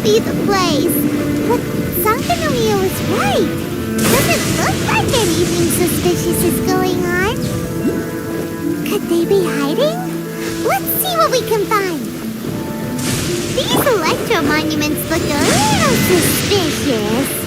be the place. But Sankanamiya was right. Doesn't look like anything suspicious is going on. Could they be hiding? Let's see what we can find. These electro monuments look a little suspicious.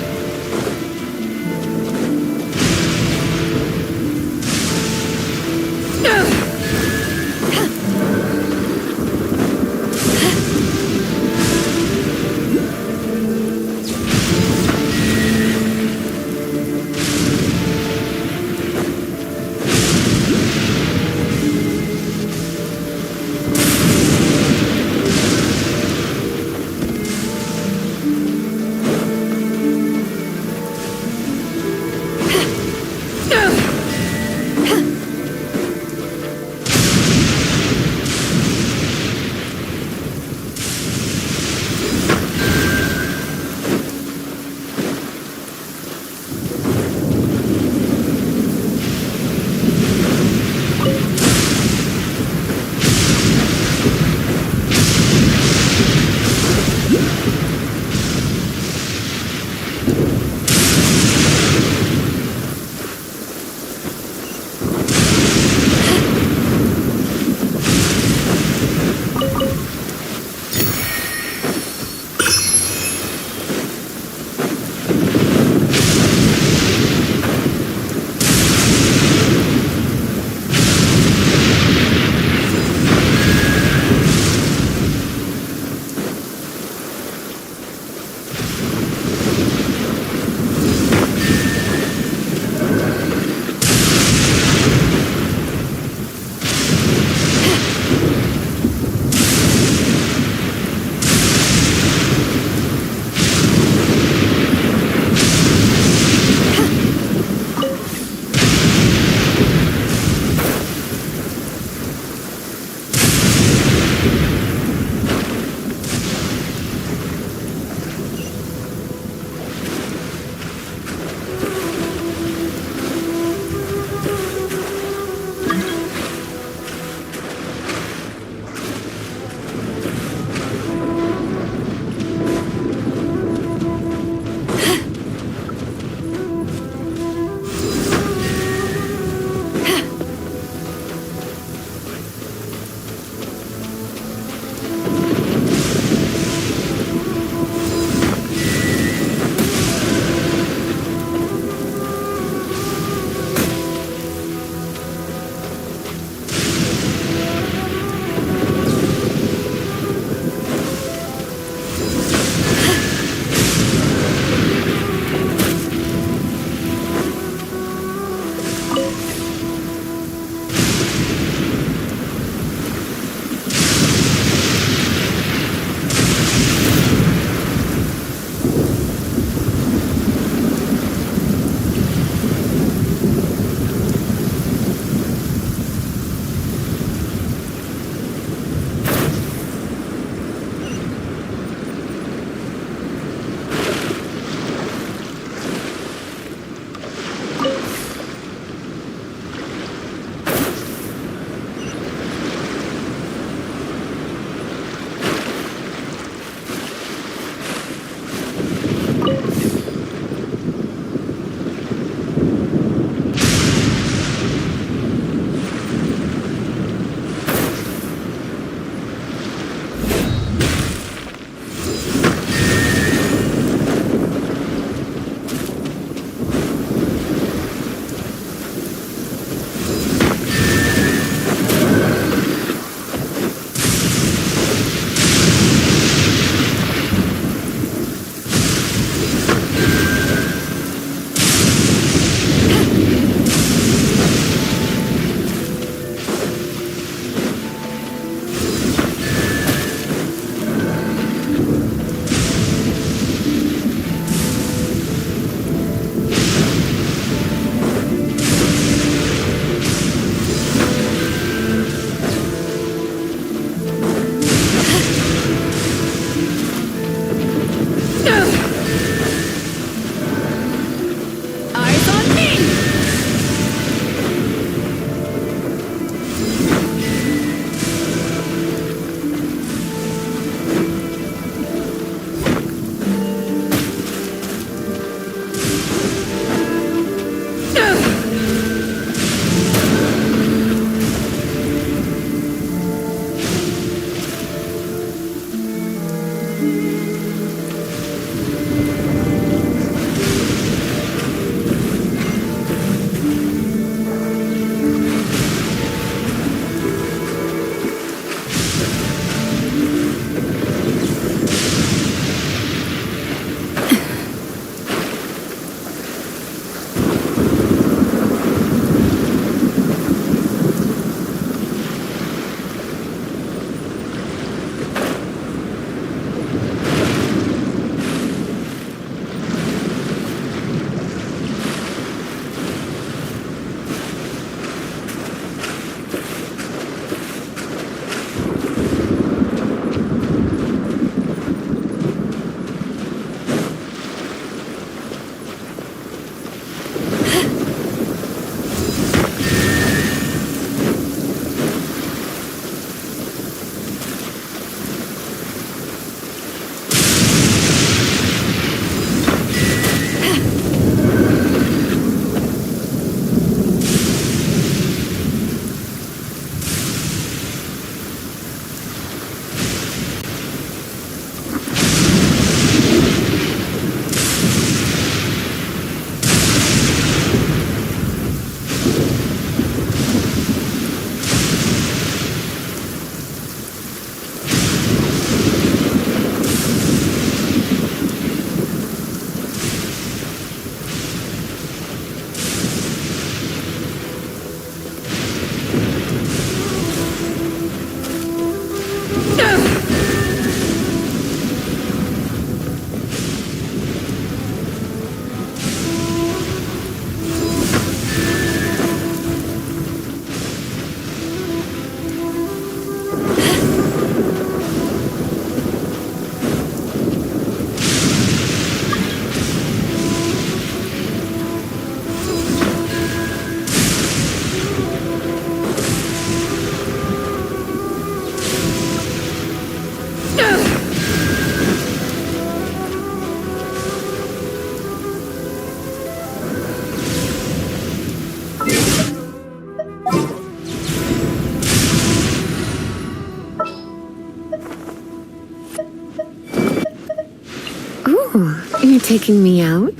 Oh, you're taking me out?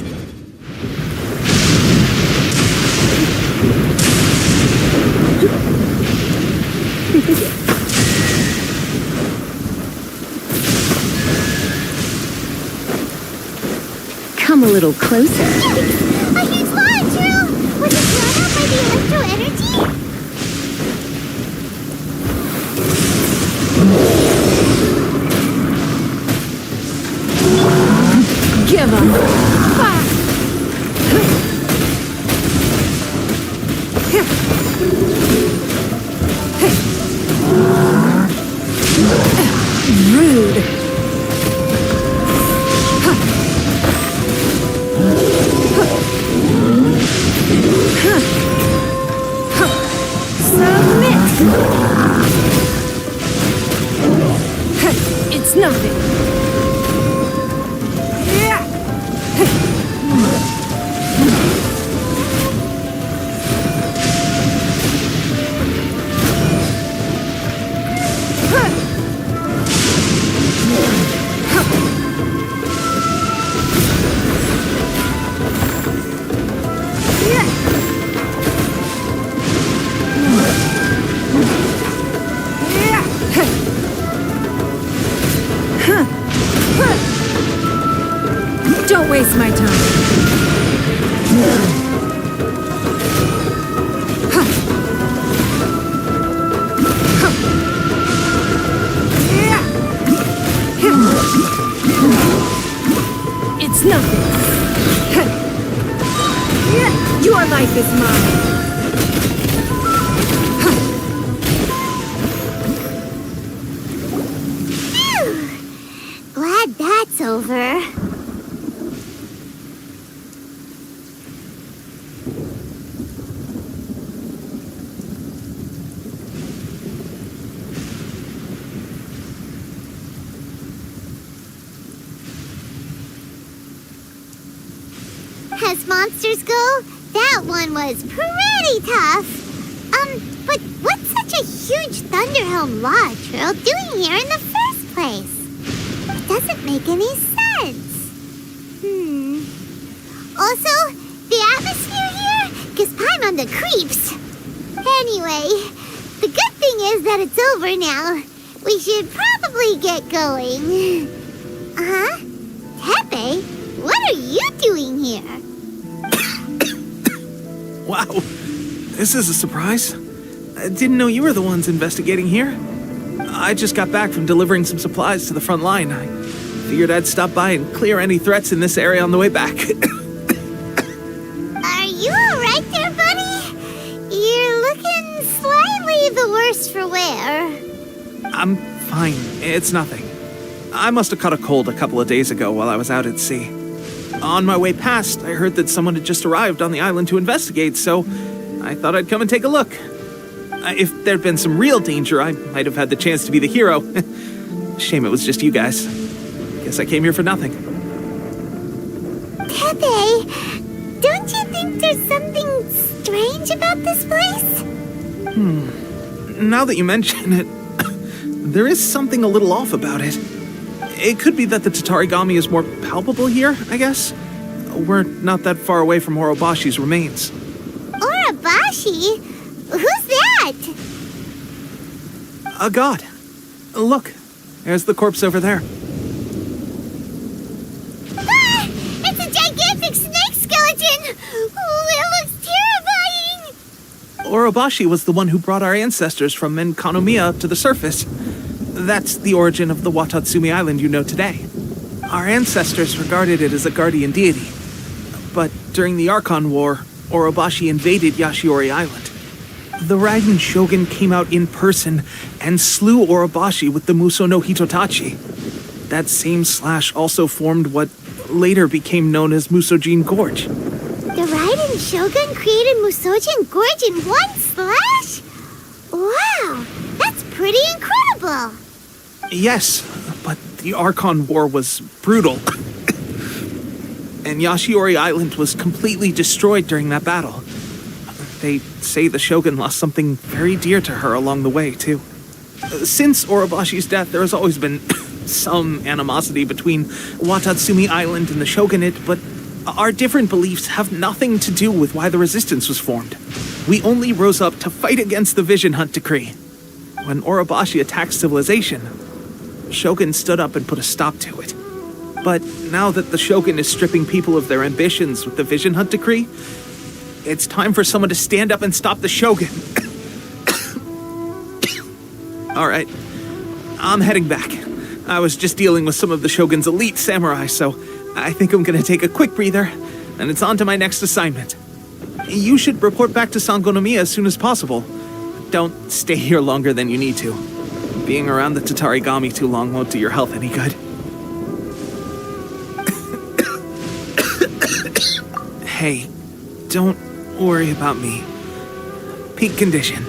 Come a little closer. A huge launch, Drew! Was it thrown out by the electro energy? Give 'em! Rude! Submit! It's nothing. Don't waste my time. It's nothing. Your life is mine. Phew! Glad that's over. As monsters go, that one was pretty tough. But what's such a huge Thunderhelm Lodge Earl doing here in the first place? It doesn't make any sense. Also, the atmosphere here gives Paimon the creeps. Anyway, the good thing is that it's over now. We should probably get going. Tepe, what are you doing here? Wow, this is a surprise. I didn't know you were the ones investigating here. I just got back from delivering some supplies to the front line. I figured I'd stop by and clear any threats in this area on the way back. Are you alright there, buddy? You're looking slightly the worse for wear. I'm fine, it's nothing. I must have caught a cold a couple of days ago while I was out at sea. On my way past, I heard that someone had just arrived on the island to investigate, so I thought I'd come and take a look. If there'd been some real danger, I might have had the chance to be the hero. Shame it was just you guys. Guess I came here for nothing. Tepe, don't you think there's something strange about this place? Now that you mention it, there is something a little off about it. It could be that the Tatarigami is more palpable here, I guess. We're not that far away from Orobashi's remains. Orobashi? Who's that? A god. Look, there's the corpse over there. Ah! It's a gigantic snake skeleton! Oh, it looks terrifying! Orobashi was the one who brought our ancestors from Enkanomiya up to the surface. That's the origin of the Watatsumi Island you know today. Our ancestors regarded it as a guardian deity. But during the Archon War, Orobashi invaded Yashiori Island. The Raiden Shogun came out in person and slew Orobashi with the Muso no Hitotachi. That same slash also formed what later became known as Musojin Gorge. The Raiden Shogun created Musojin Gorge in one slash? Wow, that's pretty incredible! Yes, but the Archon War was brutal. And Yashiori Island was completely destroyed during that battle. They say the Shogun lost something very dear to her along the way, too. Since Orobashi's death, there has always been some animosity between Watatsumi Island and the Shogunate, but our different beliefs have nothing to do with why the resistance was formed. We only rose up to fight against the Vision Hunt Decree. When Orobashi attacked civilization, Shogun stood up and put a stop to it. But now that the Shogun is stripping people of their ambitions with the Vision Hunt Decree, it's time for someone to stand up and stop the Shogun. All right, I'm heading back. I was just dealing with some of the Shogun's elite samurai, so I think I'm gonna take a quick breather, and it's on to my next assignment. You should report back to Sangonomiya as soon as possible. Don't stay here longer than you need to. Being around the Tatarigami too long won't do your health any good. Hey, don't worry about me. Peak condition.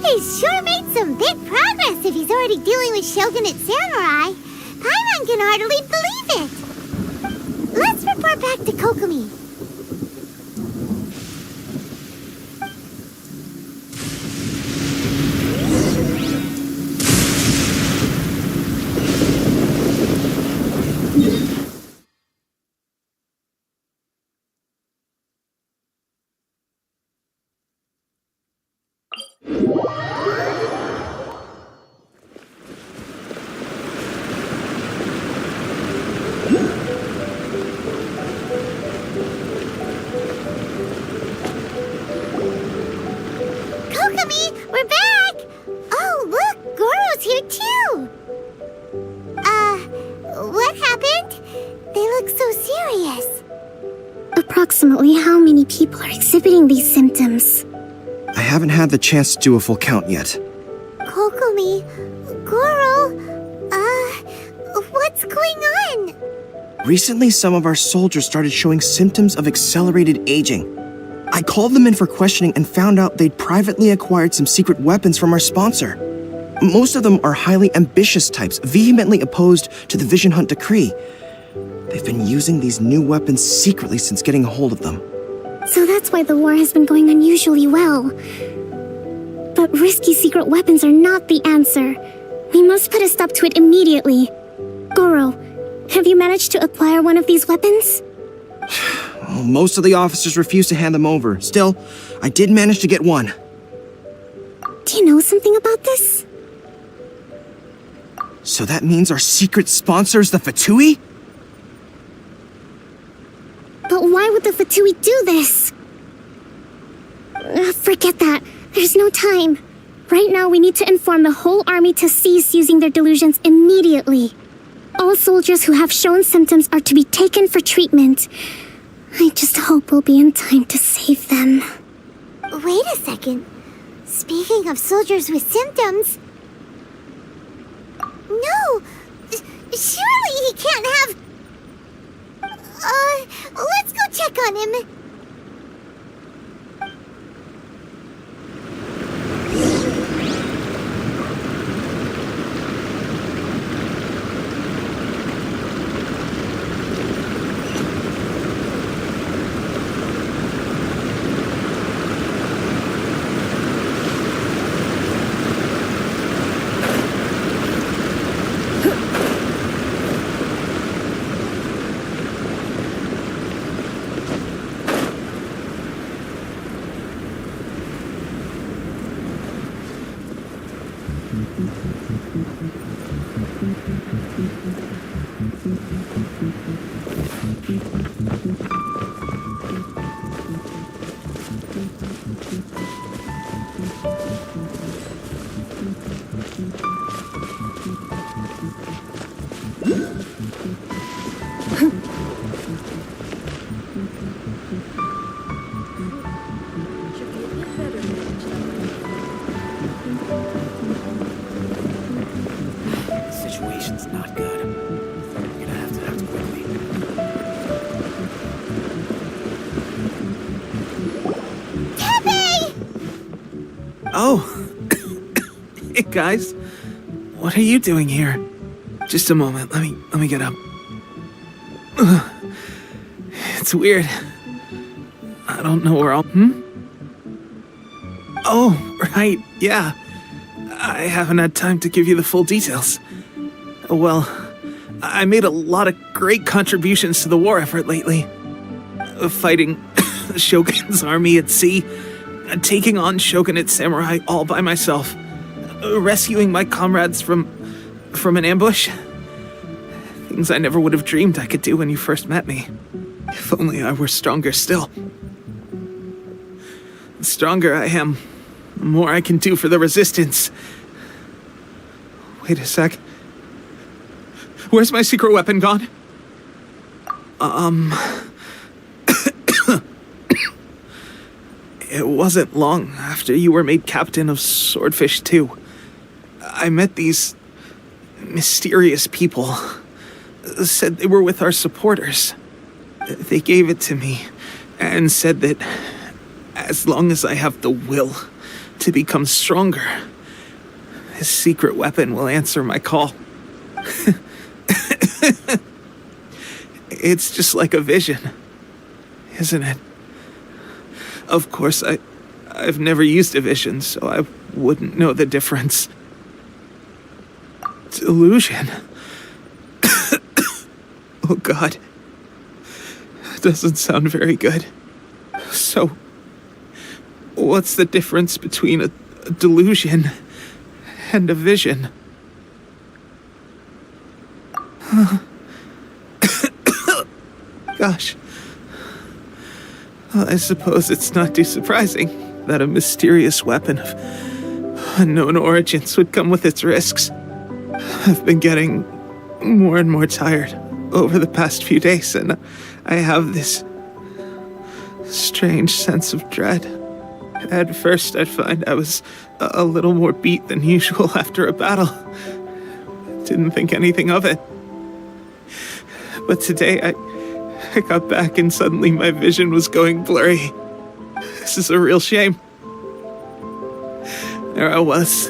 He's sure made some big progress if he's already dealing with Shogunate samurai. Paimon can hardly believe it. Let's report back to Kokomi. We're back! Oh, look, Goro's here too! What happened? They look so serious. Approximately how many people are exhibiting these symptoms? I haven't had the chance to do a full count yet. Kokomi, Goro, what's going on? Recently, some of our soldiers started showing symptoms of accelerated aging. I called them in for questioning and found out they'd privately acquired some secret weapons from our sponsor. Most of them are highly ambitious types, vehemently opposed to the Vision Hunt Decree. They've been using these new weapons secretly since getting a hold of them. So that's why the war has been going unusually well. But risky secret weapons are not the answer. We must put a stop to it immediately. Goro, have you managed to acquire one of these weapons? Well, most of the officers refused to hand them over. Still, I did manage to get one. Do you know something about this? So that means our secret sponsor is the Fatui? But why would the Fatui do this? Forget that. There's no time. Right now, we need to inform the whole army to cease using their delusions immediately. All soldiers who have shown symptoms are to be taken for treatment. I just hope we'll be in time to save them. Wait a second. Speaking of soldiers with symptoms... No! Surely he can't have... let's go check on him. Situation's not good. You're gonna have to act quickly. Pepe! Oh! Hey guys, what are you doing here? Just a moment, let me get up. It's weird. I don't know where I'll... Oh, right, yeah. I haven't had time to give you the full details. Well, I made a lot of great contributions to the war effort lately. Fighting the Shogun's army at sea, taking on Shogunate samurai all by myself, rescuing my comrades from an ambush. Things I never would have dreamed I could do when you first met me. If only I were stronger still. The stronger I am, the more I can do for the Resistance. Wait a sec. Where's my secret weapon gone? It wasn't long after you were made captain of Swordfish 2. I met these mysterious people. Said they were with our supporters. They gave it to me and said that as long as I have the will to become stronger, this secret weapon will answer my call. It's just like a vision, isn't it? Of course, I've never used a vision, so I wouldn't know the difference. Delusion. Oh God. That doesn't sound very good. So, what's the difference between a delusion and a vision? Gosh. Well, I suppose it's not too surprising that a mysterious weapon of unknown origins would come with its risks. I've been getting more and more tired over the past few days, and I have this strange sense of dread. At first, I'd find I was a little more beat than usual after a battle. Didn't think anything of it. But today, I got back and suddenly my vision was going blurry. This is a real shame. There I was,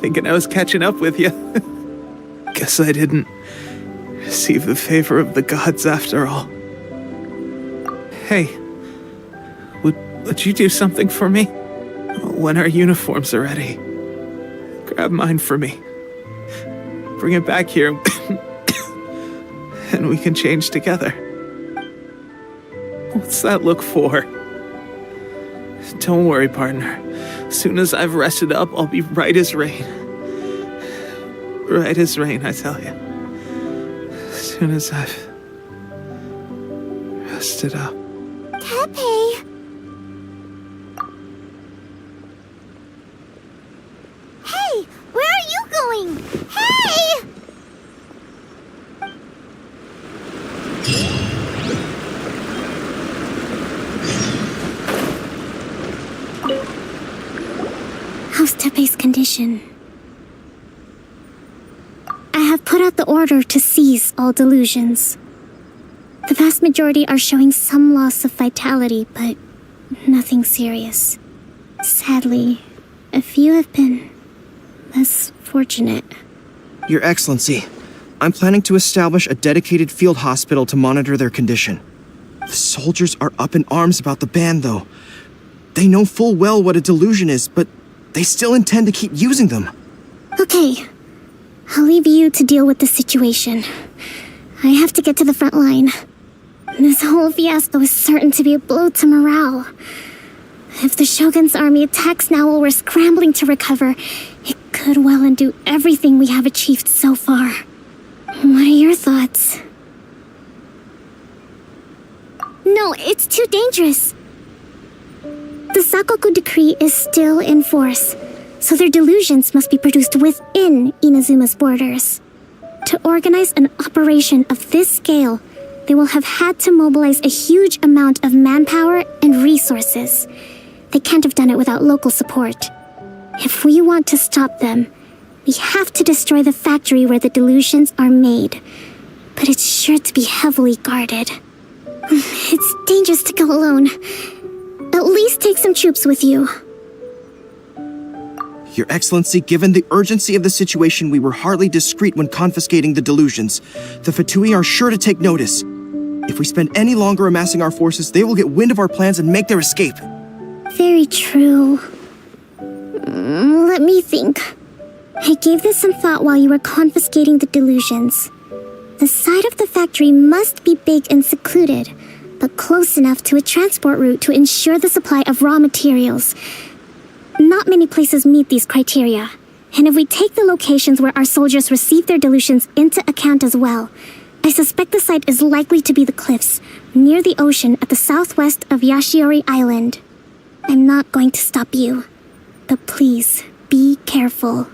thinking I was catching up with you. Guess I didn't receive the favor of the gods after all. Hey, would you do something for me? When our uniforms are ready, grab mine for me. Bring it back here, and we can change together. What's that look for? Don't worry, partner. As soon as I've rested up, I'll be right as rain. Right as rain, I tell you. As soon as I've rested up. Tepe! Hey! Where are you going? Hey! How's Tepe's condition? I have put out the order to seize all delusions. The vast majority are showing some loss of vitality, but nothing serious. Sadly, a few have been less fortunate. Your Excellency, I'm planning to establish a dedicated field hospital to monitor their condition. The soldiers are up in arms about the ban, though. They know full well what a delusion is, but they still intend to keep using them. Okay, I'll leave you to deal with the situation. I have to get to the front line. This whole fiasco is certain to be a blow to morale. If the Shogun's army attacks now while we're scrambling to recover, it could well undo everything we have achieved so far. What are your thoughts? No, it's too dangerous. The Sakoku decree is still in force, so their delusions must be produced within Inazuma's borders. To organize an operation of this scale, they will have had to mobilize a huge amount of manpower and resources. They can't have done it without local support. If we want to stop them, we have to destroy the factory where the delusions are made. But it's sure to be heavily guarded. It's dangerous to go alone. At least take some troops with you. Your Excellency, given the urgency of the situation, we were hardly discreet when confiscating the delusions. The Fatui are sure to take notice. If we spend any longer amassing our forces, they will get wind of our plans and make their escape. Very true. Let me think. I gave this some thought while you were confiscating the delusions. The side of the factory must be big and secluded, but close enough to a transport route to ensure the supply of raw materials. Not many places meet these criteria, and if we take the locations where our soldiers receive their delusions into account as well, I suspect the site is likely to be the cliffs, near the ocean at the southwest of Yashiori Island. I'm not going to stop you, but please, be careful.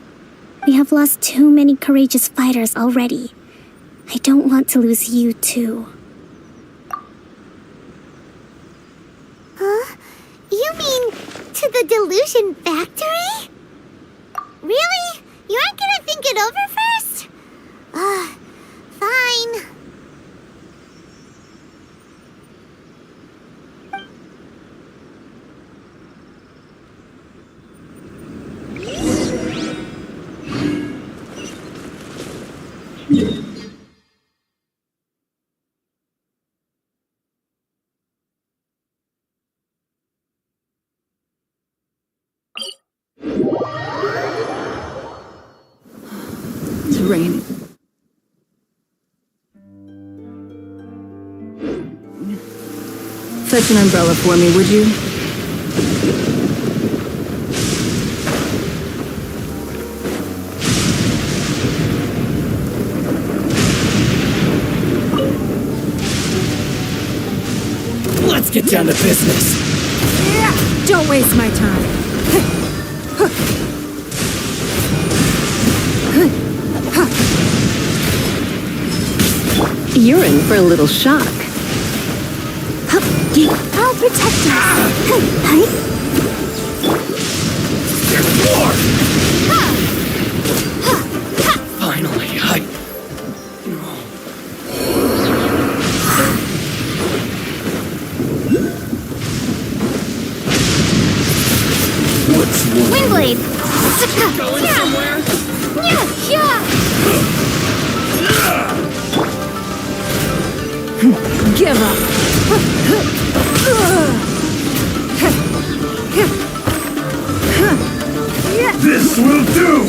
We have lost too many courageous fighters already. I don't want to lose you too. Huh? You mean to the delusion factory? Really? You aren't gonna think it over first? Fine. It's raining. Fetch an umbrella for me, would you? Let's get down to business. Don't waste my time. You're in for a little shock. I'll protect us. There's more! Finally, What's wrong? Windblade! Going somewhere? Give up. This will do!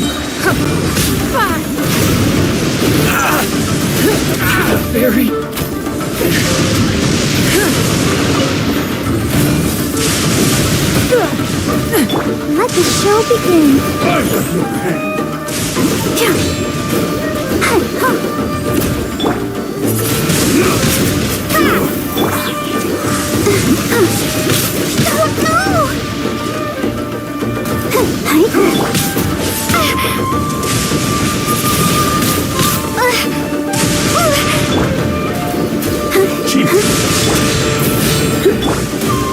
Fine. Fairy! Let the show begin. I have your hand!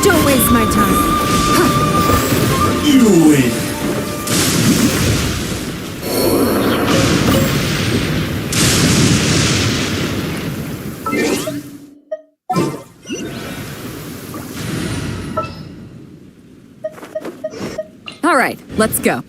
Don't waste my time. You win! All right, let's go.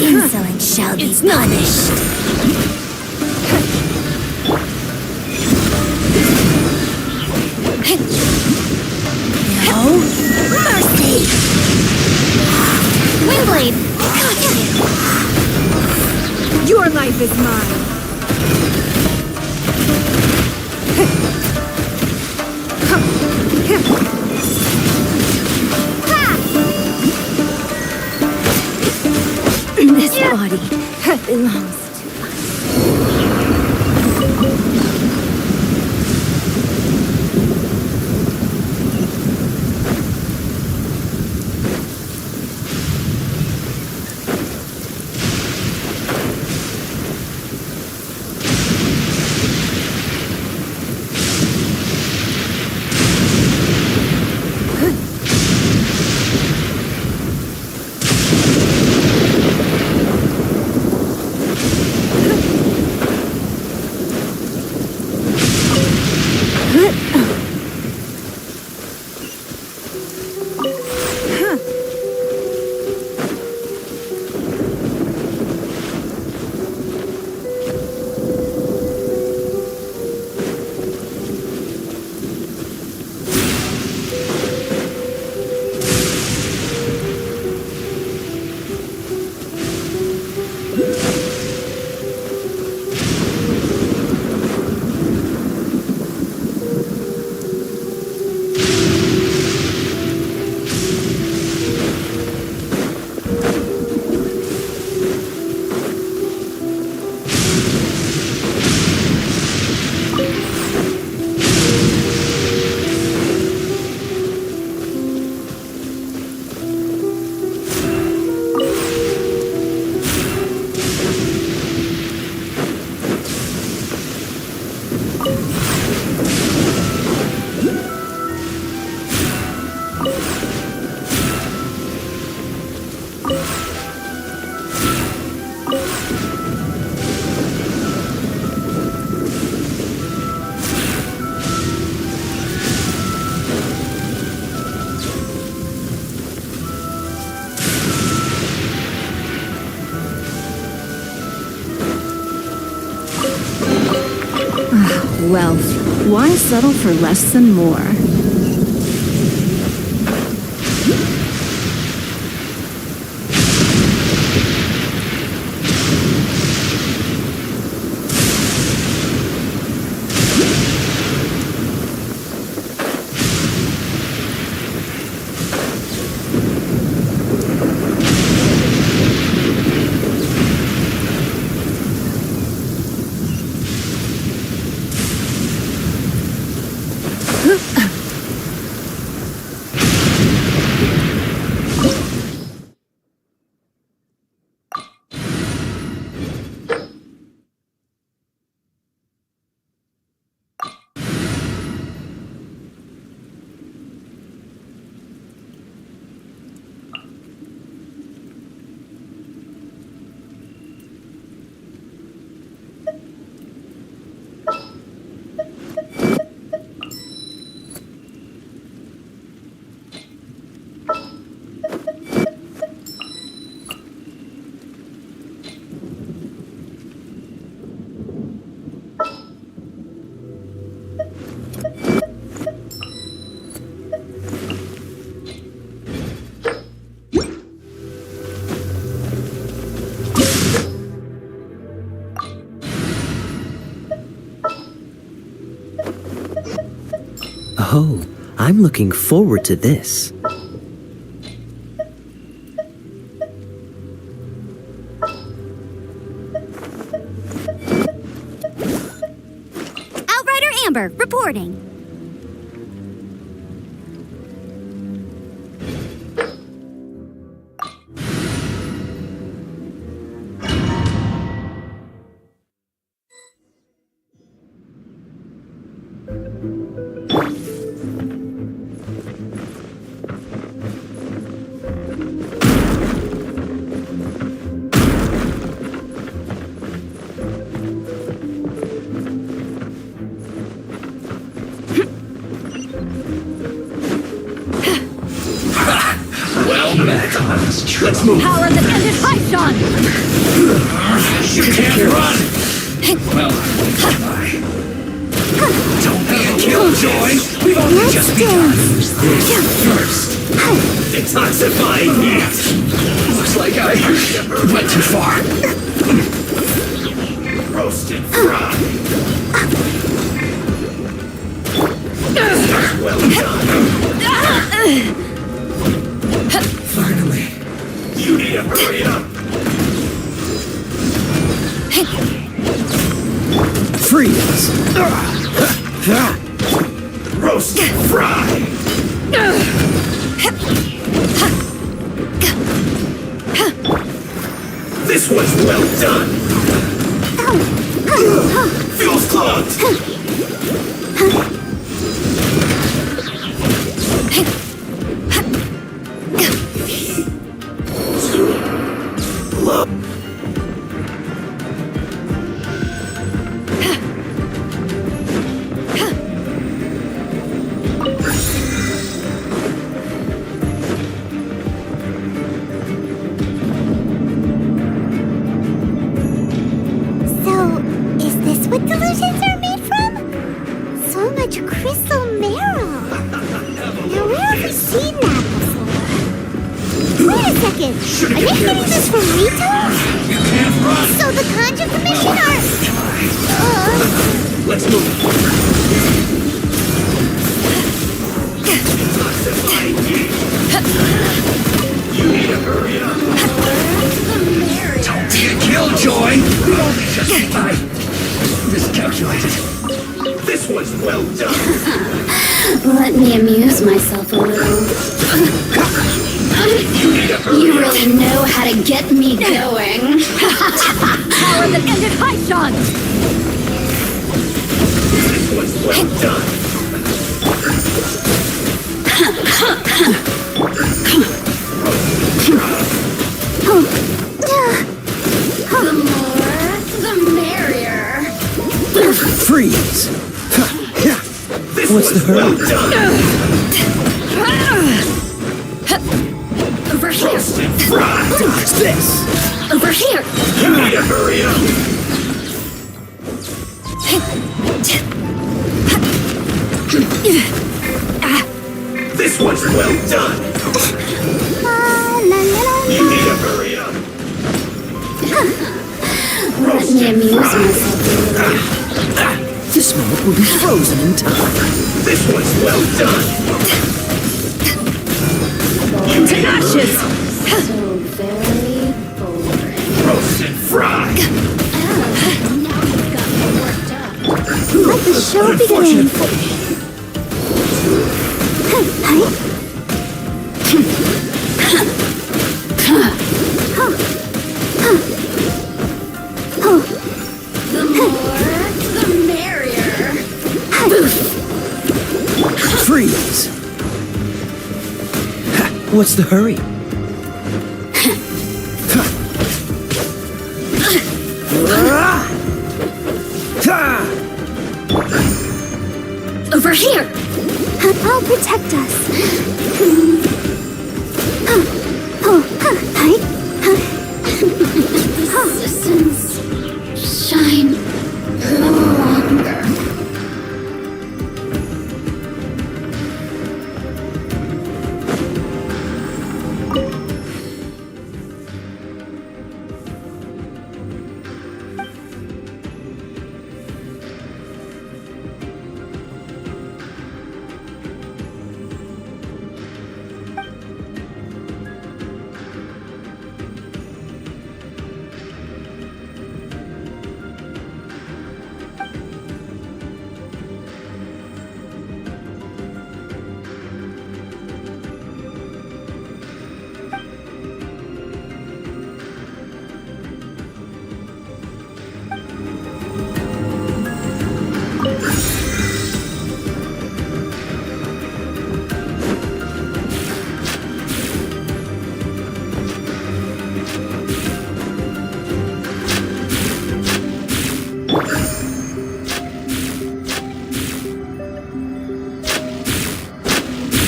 Insolent shall be punished. No mercy! Windblade! Got Your life is mine. This body belongs to us. Well, why settle for less than more? Oh, I'm looking forward to this. Outrider Amber, reporting. Let's move. Power that ended Archon! You can't run! Well, bye. Don't be a killjoy! We've only just begun! This first! Detoxifying heat! Looks like I went too far. Roasted fry! Well done! Finally! You need to hurry up! Freeze! Roasted fry! This was well done! Fuel's clogged! Let me amuse myself a little. You really know how to get me going. Power that ended Archon! This was well done. The more, the merrier. Freeze! This What's the was hurry? well done. Over here. Roasted fry! What's this? Over here. You need to hurry up. This one's well done. You need to hurry up. Let me amuse myself a little. This moment will be frozen in time. This one's well done. Into ashes! So very boring. Roast and fry. Now you've got me worked up. Let the show begin. The more, the merrier. Freeze! Ha, what's the hurry? Over here! I'll protect us. Resistance. Shine longer.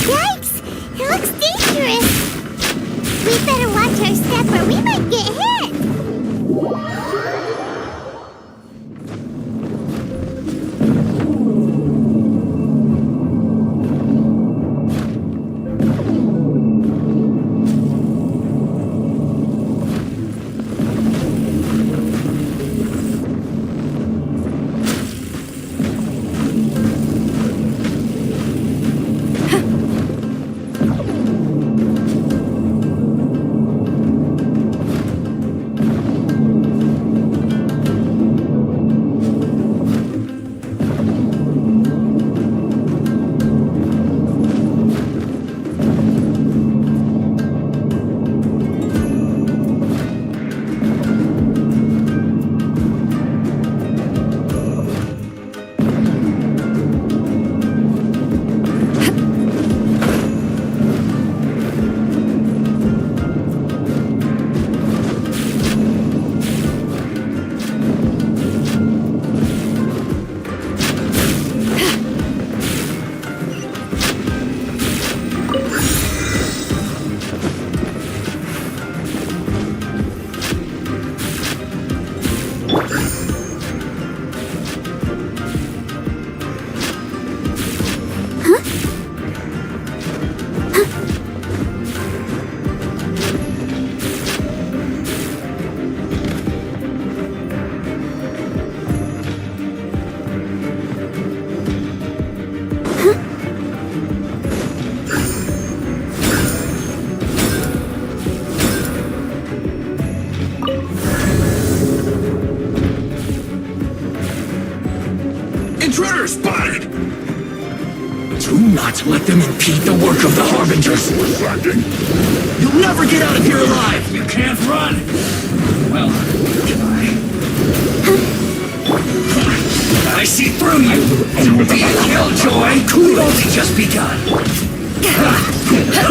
Yikes! It looks dangerous. We better watch our step or we might get hit. Intruder spotted! Do not let them impede the work of the Harbingers. You'll never get out of here alive! You can't run! Well, I see through you! Don't be a killjoy! We've only just begun!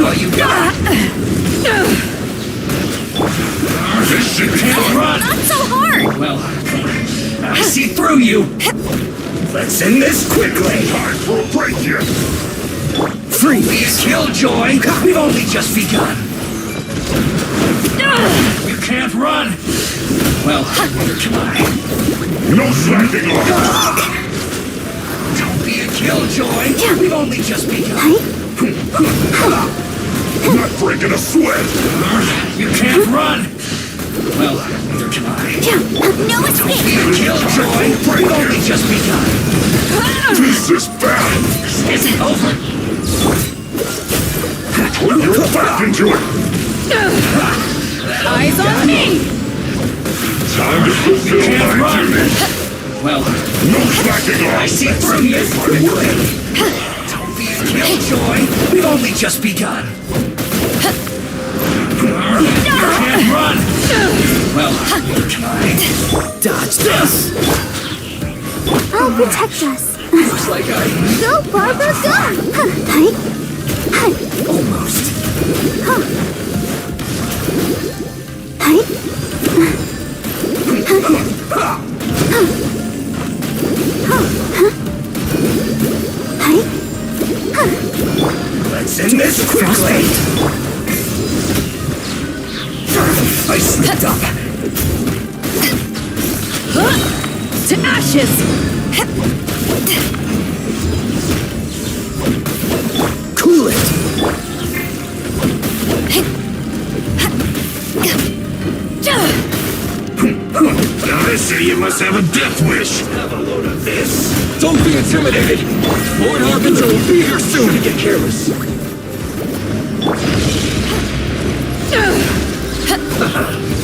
Oh, you got You can't run! Not so hard! Well, I see through you! Let's end this quickly! Time for a break here! Free! Be a killjoy! We've only just begun! You can't run! Well, come on. No slacking off! Don't be a Killjoy! We've only just begun! Not breaking a sweat! You can't run! Well, neither can I. No escape! Killjoy! We've only just begun! This is bad! Is it over? Put your back into it! Eyes on me! Time to fulfill my duty! Well, no backing off! I see through you! Don't be a killjoy! We've only just begun! You can't run! Well, neither can I. Dodge this! I'll protect us. Looks like I... Go, Barbara, go! Almost. Let's end this quickly! I slipped up! To ashes! Cool it! I see you must have a death wish! Have a load of this! Don't be intimidated! Lord Harbinger will be here soon! Don't get careless!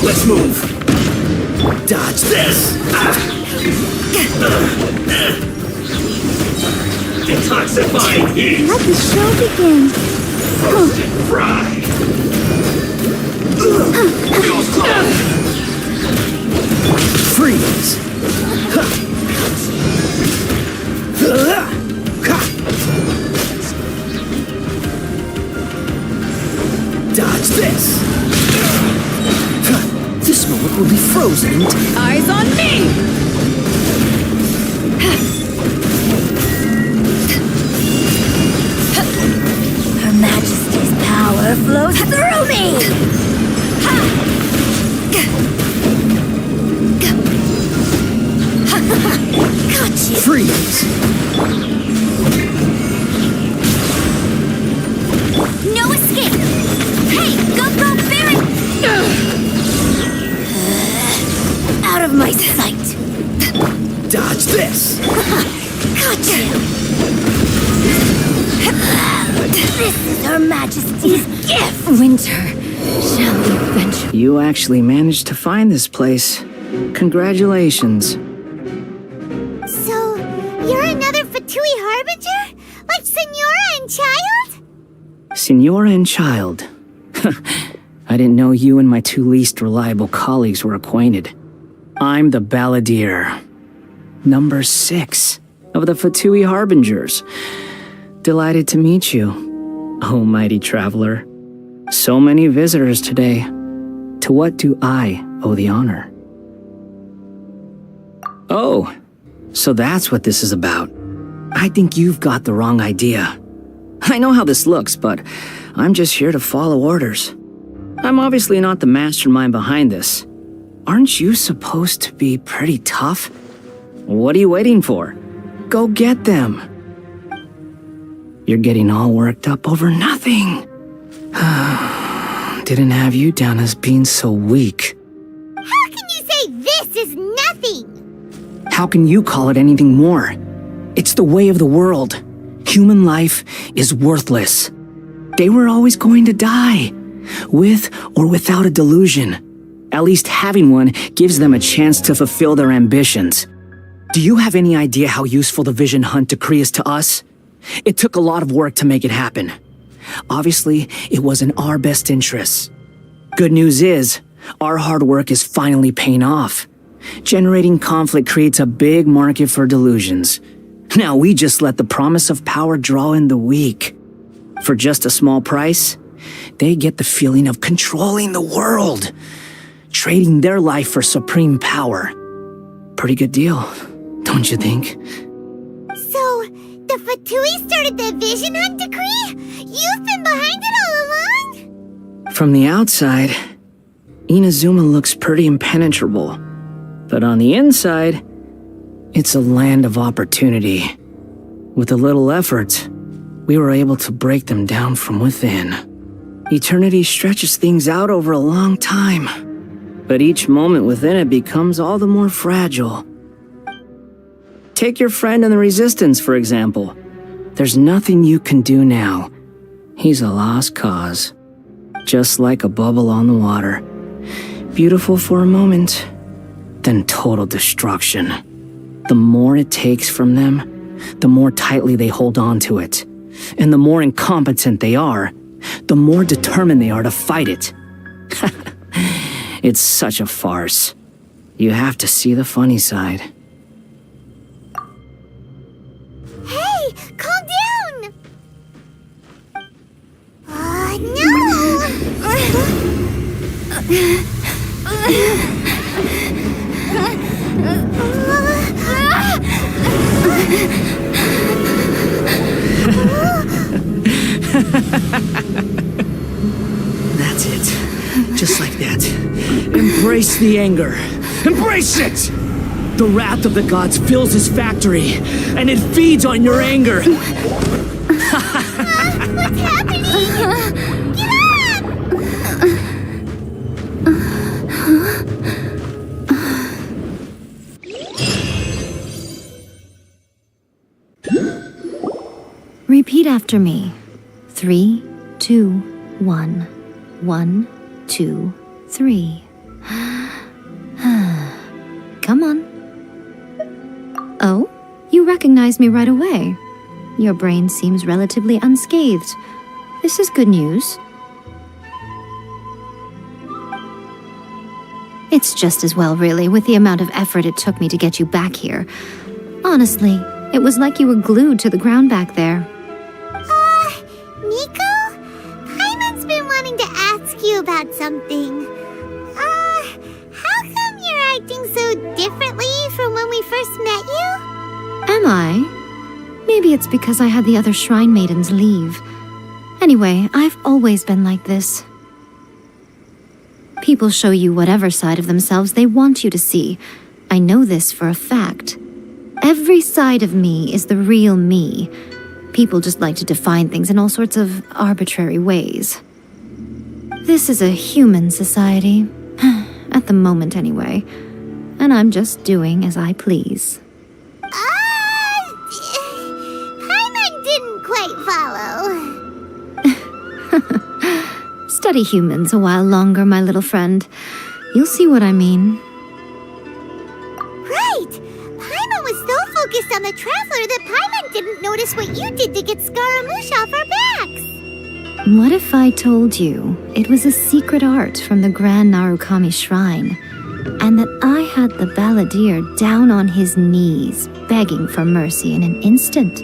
Let's move! Dodge this! Detoxifying heat! Let the show begin. Roasted fry! Feels close! Freeze! Dodge this! This moment will be frozen in time. Eyes on me! Her Majesty's power flows through me! Gotcha! Freeze! No escape! Hey, go, Barry! Out of my sight! Dodge this! Gotcha! This is Her Majesty's gift! Winter, shall we venture? You actually managed to find this place. Congratulations. So, you're another Fatui Harbinger? Like Senora and Child? Senora and Child. I didn't know you and my two least reliable colleagues were acquainted. I'm the Balladeer. Number 6 of the Fatui Harbingers. Delighted to meet you, oh mighty traveler. So many visitors today. To what do I owe the honor? Oh, so that's what this is about. I think you've got the wrong idea. I know how this looks, but I'm just here to follow orders. I'm obviously not the mastermind behind this. Aren't you supposed to be pretty tough? What are you waiting for? Go get them. You're getting all worked up over nothing. Didn't have you down as being so weak. How can you say this is nothing? How can you call it anything more? It's the way of the world. Human life is worthless. They were always going to die, with or without a delusion. At least having one gives them a chance to fulfill their ambitions. Do you have any idea how useful the Vision Hunt decree is to us? It took a lot of work to make it happen. Obviously, it was in our best interests. Good news is, our hard work is finally paying off. Generating conflict creates a big market for delusions. Now we just let the promise of power draw in the weak. For just a small price, they get the feeling of controlling the world, trading their life for supreme power. Pretty good deal, don't you think? So, the Fatui started the Vision Hunt decree? You've been behind it all along? From the outside, Inazuma looks pretty impenetrable. But on the inside, it's a land of opportunity. With a little effort, we were able to break them down from within. Eternity stretches things out over a long time, but each moment within it becomes all the more fragile. Take your friend in the Resistance, for example. There's nothing you can do now. He's a lost cause, just like a bubble on the water. Beautiful for a moment, then total destruction. The more it takes from them, the more tightly they hold on to it. And the more incompetent they are, the more determined they are to fight it. It's such a farce. You have to see the funny side. Hey, calm down! No! That's it. Just like that. Embrace the anger. Embrace it! The wrath of the gods fills his factory, and it feeds on your anger. What's happening? Get up! Repeat after me. 3, 2, 1. 1, 2, 3. Come on. Oh, you recognize me right away. Your brain seems relatively unscathed. This is good news. It's just as well, really, with the amount of effort it took me to get you back here. Honestly, it was like you were glued to the ground back there. Nico? Paimon's been wanting to ask you about something. How come you're acting so differently from when we first met you? Am I? Maybe it's because I had the other shrine maidens leave. Anyway, I've always been like this. People show you whatever side of themselves they want you to see. I know this for a fact. Every side of me is the real me. People just like to define things in all sorts of arbitrary ways. This is a human society. At the moment, anyway. And I'm just doing as I please. Paimon didn't quite follow. Study humans a while longer, my little friend. You'll see what I mean. Right! Paimon was so focused on the Traveler that Paimon didn't notice what you did to get Scaramouche off our backs. What if I told you it was a secret art from the Grand Narukami Shrine, and that I had the balladeer down on his knees, begging for mercy in an instant?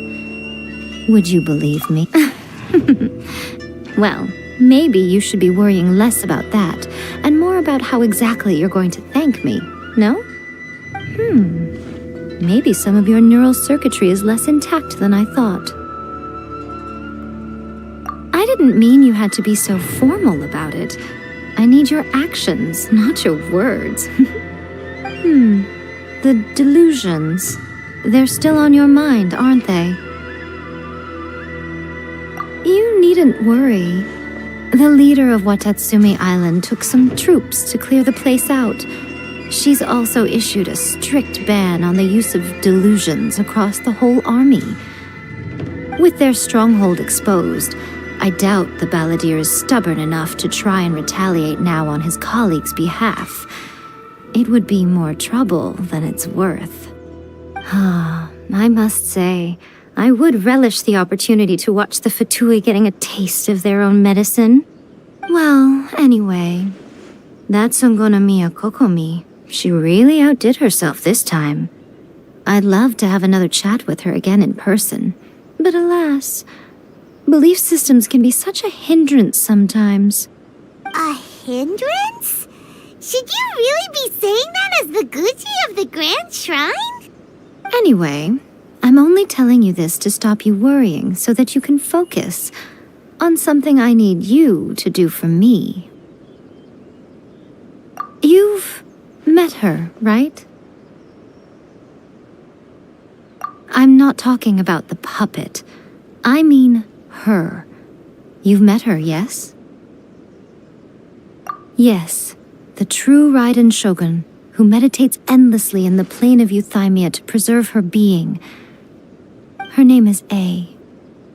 Would you believe me? Well, maybe you should be worrying less about that, and more about how exactly you're going to thank me, no? Maybe some of your neural circuitry is less intact than I thought. I didn't mean you had to be so formal about it. I need your actions, not your words. The delusions. They're still on your mind, aren't they? You needn't worry. The leader of Watatsumi Island took some troops to clear the place out. She's also issued a strict ban on the use of delusions across the whole army. With their stronghold exposed, I doubt the balladeer is stubborn enough to try and retaliate now on his colleague's behalf. It would be more trouble than it's worth. I must say, I would relish the opportunity to watch the Fatui getting a taste of their own medicine. Well, anyway, that Sungonomiya Kokomi, she really outdid herself this time. I'd love to have another chat with her again in person, but alas, belief systems can be such a hindrance sometimes. A hindrance? Should you really be saying that as the Gucci of the Grand Shrine? Anyway, I'm only telling you this to stop you worrying so that you can focus on something I need you to do for me. You've met her, right? I'm not talking about the puppet. I mean her. You've met her, yes? Yes, the true Raiden Shogun, who meditates endlessly in the plane of Euthymia to preserve her being. Her name is A.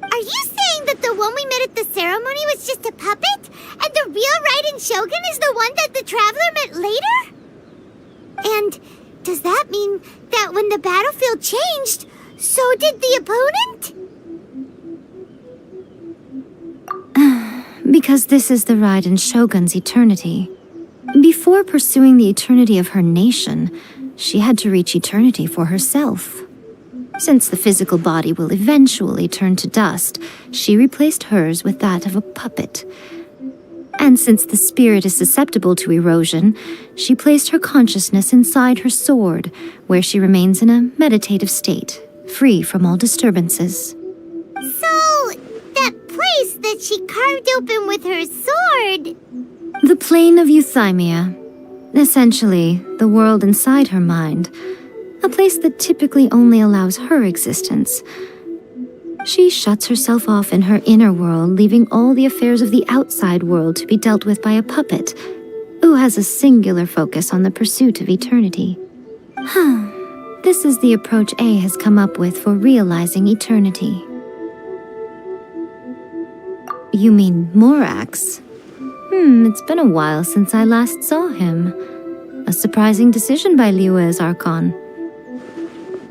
Are you saying that the one we met at the ceremony was just a puppet? And the real Raiden Shogun is the one that the Traveler met later? And does that mean that when the battlefield changed, so did the opponent? Because this is the Raiden Shogun's eternity. Before pursuing the eternity of her nation, she had to reach eternity for herself. Since the physical body will eventually turn to dust, she replaced hers with that of a puppet. And since the spirit is susceptible to erosion, she placed her consciousness inside her sword, where she remains in a meditative state, free from all disturbances. So, that place that she carved open with her sword... The plane of Euthymia. Essentially, the world inside her mind. A place that typically only allows her existence. She shuts herself off in her inner world, leaving all the affairs of the outside world to be dealt with by a puppet, who has a singular focus on the pursuit of eternity. This is the approach A has come up with for realizing eternity. You mean Morax? It's been a while since I last saw him. A surprising decision by Liyue as Archon.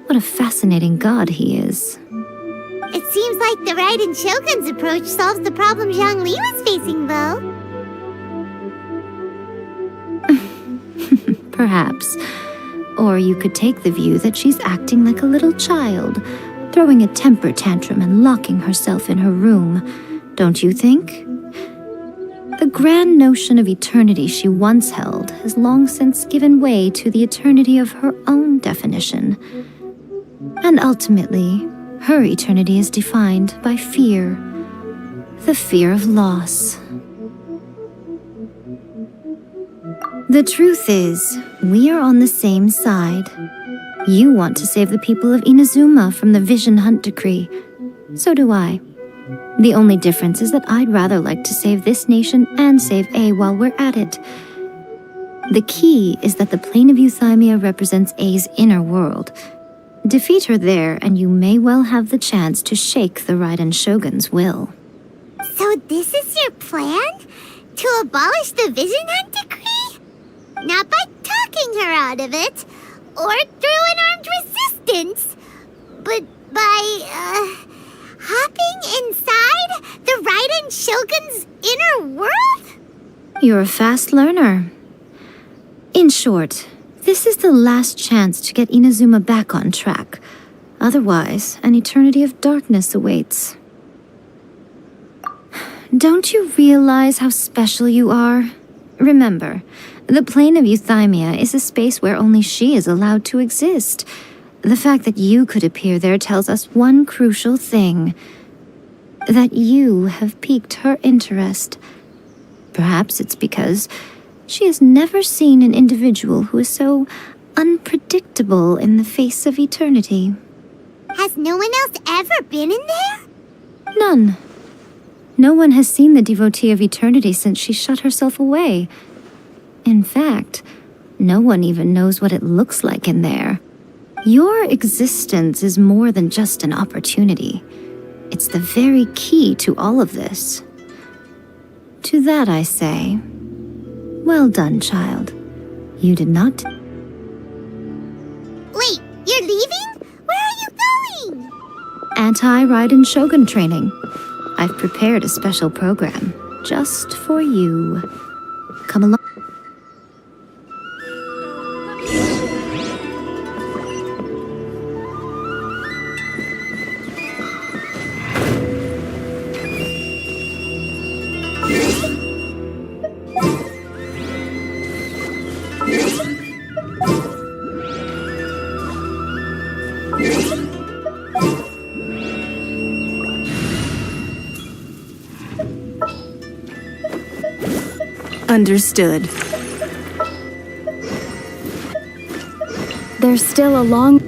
What a fascinating god he is. It seems like the Raiden Shogun's approach solves the problem Zhongli was facing, though. Perhaps. Or you could take the view that she's acting like a little child, throwing a temper tantrum and locking herself in her room. Don't you think? The grand notion of eternity she once held has long since given way to the eternity of her own definition. And ultimately, her eternity is defined by fear. The fear of loss. The truth is, we are on the same side. You want to save the people of Inazuma from the Vision Hunt decree. So do I. The only difference is that I'd rather like to save this nation and save A while we're at it. The key is that the plane of Euthymia represents A's inner world. Defeat her there, and you may well have the chance to shake the Raiden Shogun's will. So this is your plan? To abolish the Vision Hunt decree? Not by talking her out of it, or through an armed resistance, but by, hopping inside the Raiden Shogun's inner world? You're a fast learner. In short, this is the last chance to get Inazuma back on track. Otherwise, an eternity of darkness awaits. Don't you realize how special you are? Remember, the plane of Euthymia is a space where only she is allowed to exist. The fact that you could appear there tells us one crucial thing. That you have piqued her interest. Perhaps it's because she has never seen an individual who is so unpredictable in the face of eternity. Has no one else ever been in there? None. No one has seen the devotee of eternity since she shut herself away. In fact, no one even knows what it looks like in there. Your existence is more than just an opportunity. It's the very key to all of this. To that I say, well done, child. You did not... Wait, you're leaving? Where are you going? Anti-Raiden Shogun training. I've prepared a special program just for you. Come along. Understood. There's still a long...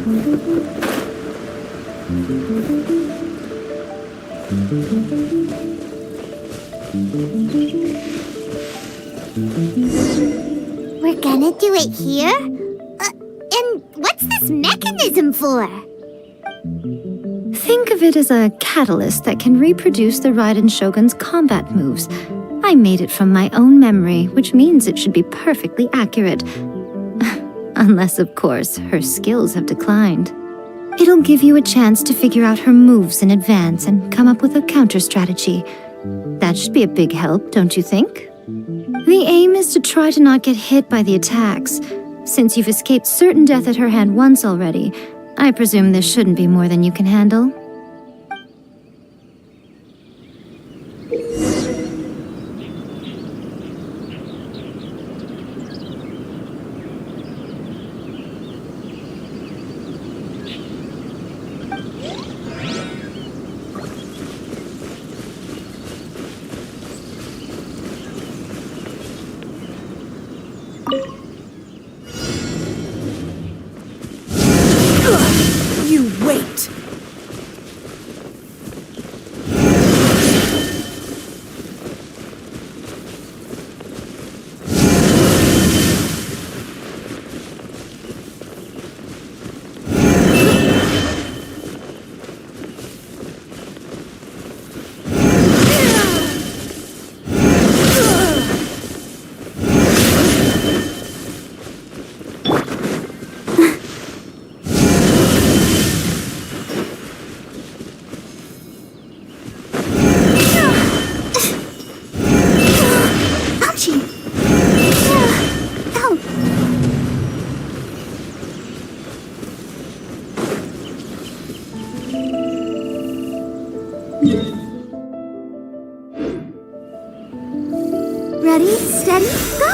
We're gonna do it here? And what's this mechanism for? Think of it as a catalyst that can reproduce the Raiden Shogun's combat moves. I made it from my own memory, which means it should be perfectly accurate. Unless, of course, her skills have declined. It'll give you a chance to figure out her moves in advance and come up with a counter strategy. That should be a big help, don't you think? The aim is to try to not get hit by the attacks. Since you've escaped certain death at her hand once already, I presume this shouldn't be more than you can handle. You wait! Ready, steady, go!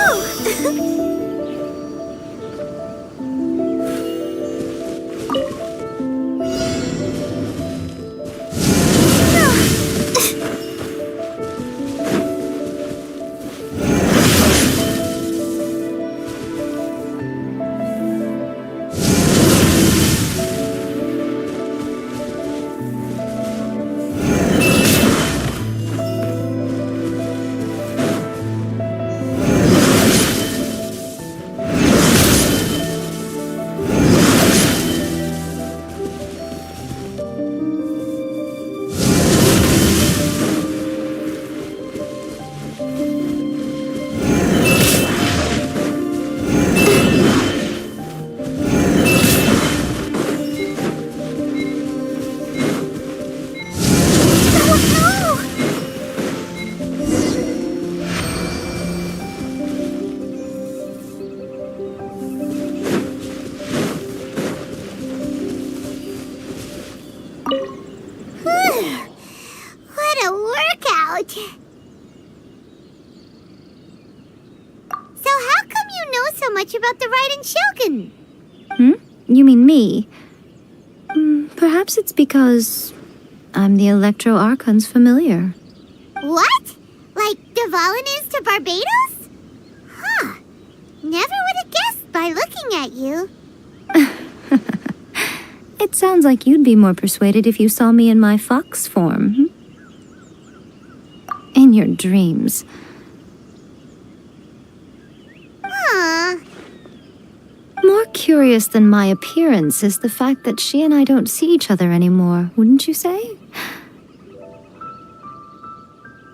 What a workout! So how come you know so much about the Raiden Shogun? You mean me? Perhaps it's because I'm the Electro Archon's familiar. What? Like Dvalin is to Barbados? Huh. Never would have guessed by looking at you. It sounds like you'd be more persuaded if you saw me in my fox form. In your dreams. More curious than my appearance is the fact that she and I don't see each other anymore, wouldn't you say?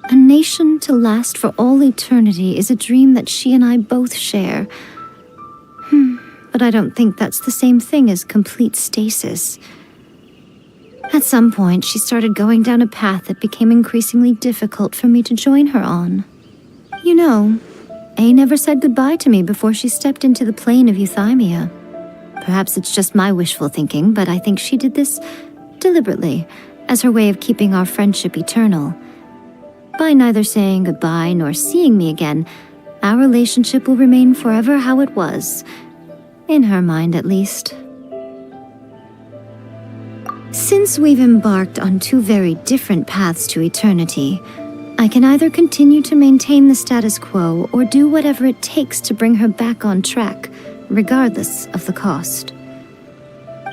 A nation to last for all eternity is a dream that she and I both share. But I don't think that's the same thing as complete stasis. At some point, she started going down a path that became increasingly difficult for me to join her on. You know, A never said goodbye to me before she stepped into the plane of euthymia. Perhaps it's just my wishful thinking, but I think she did this deliberately, as her way of keeping our friendship eternal. By neither saying goodbye nor seeing me again, our relationship will remain forever how it was. In her mind, at least. Since we've embarked on two very different paths to eternity, I can either continue to maintain the status quo or do whatever it takes to bring her back on track, regardless of the cost.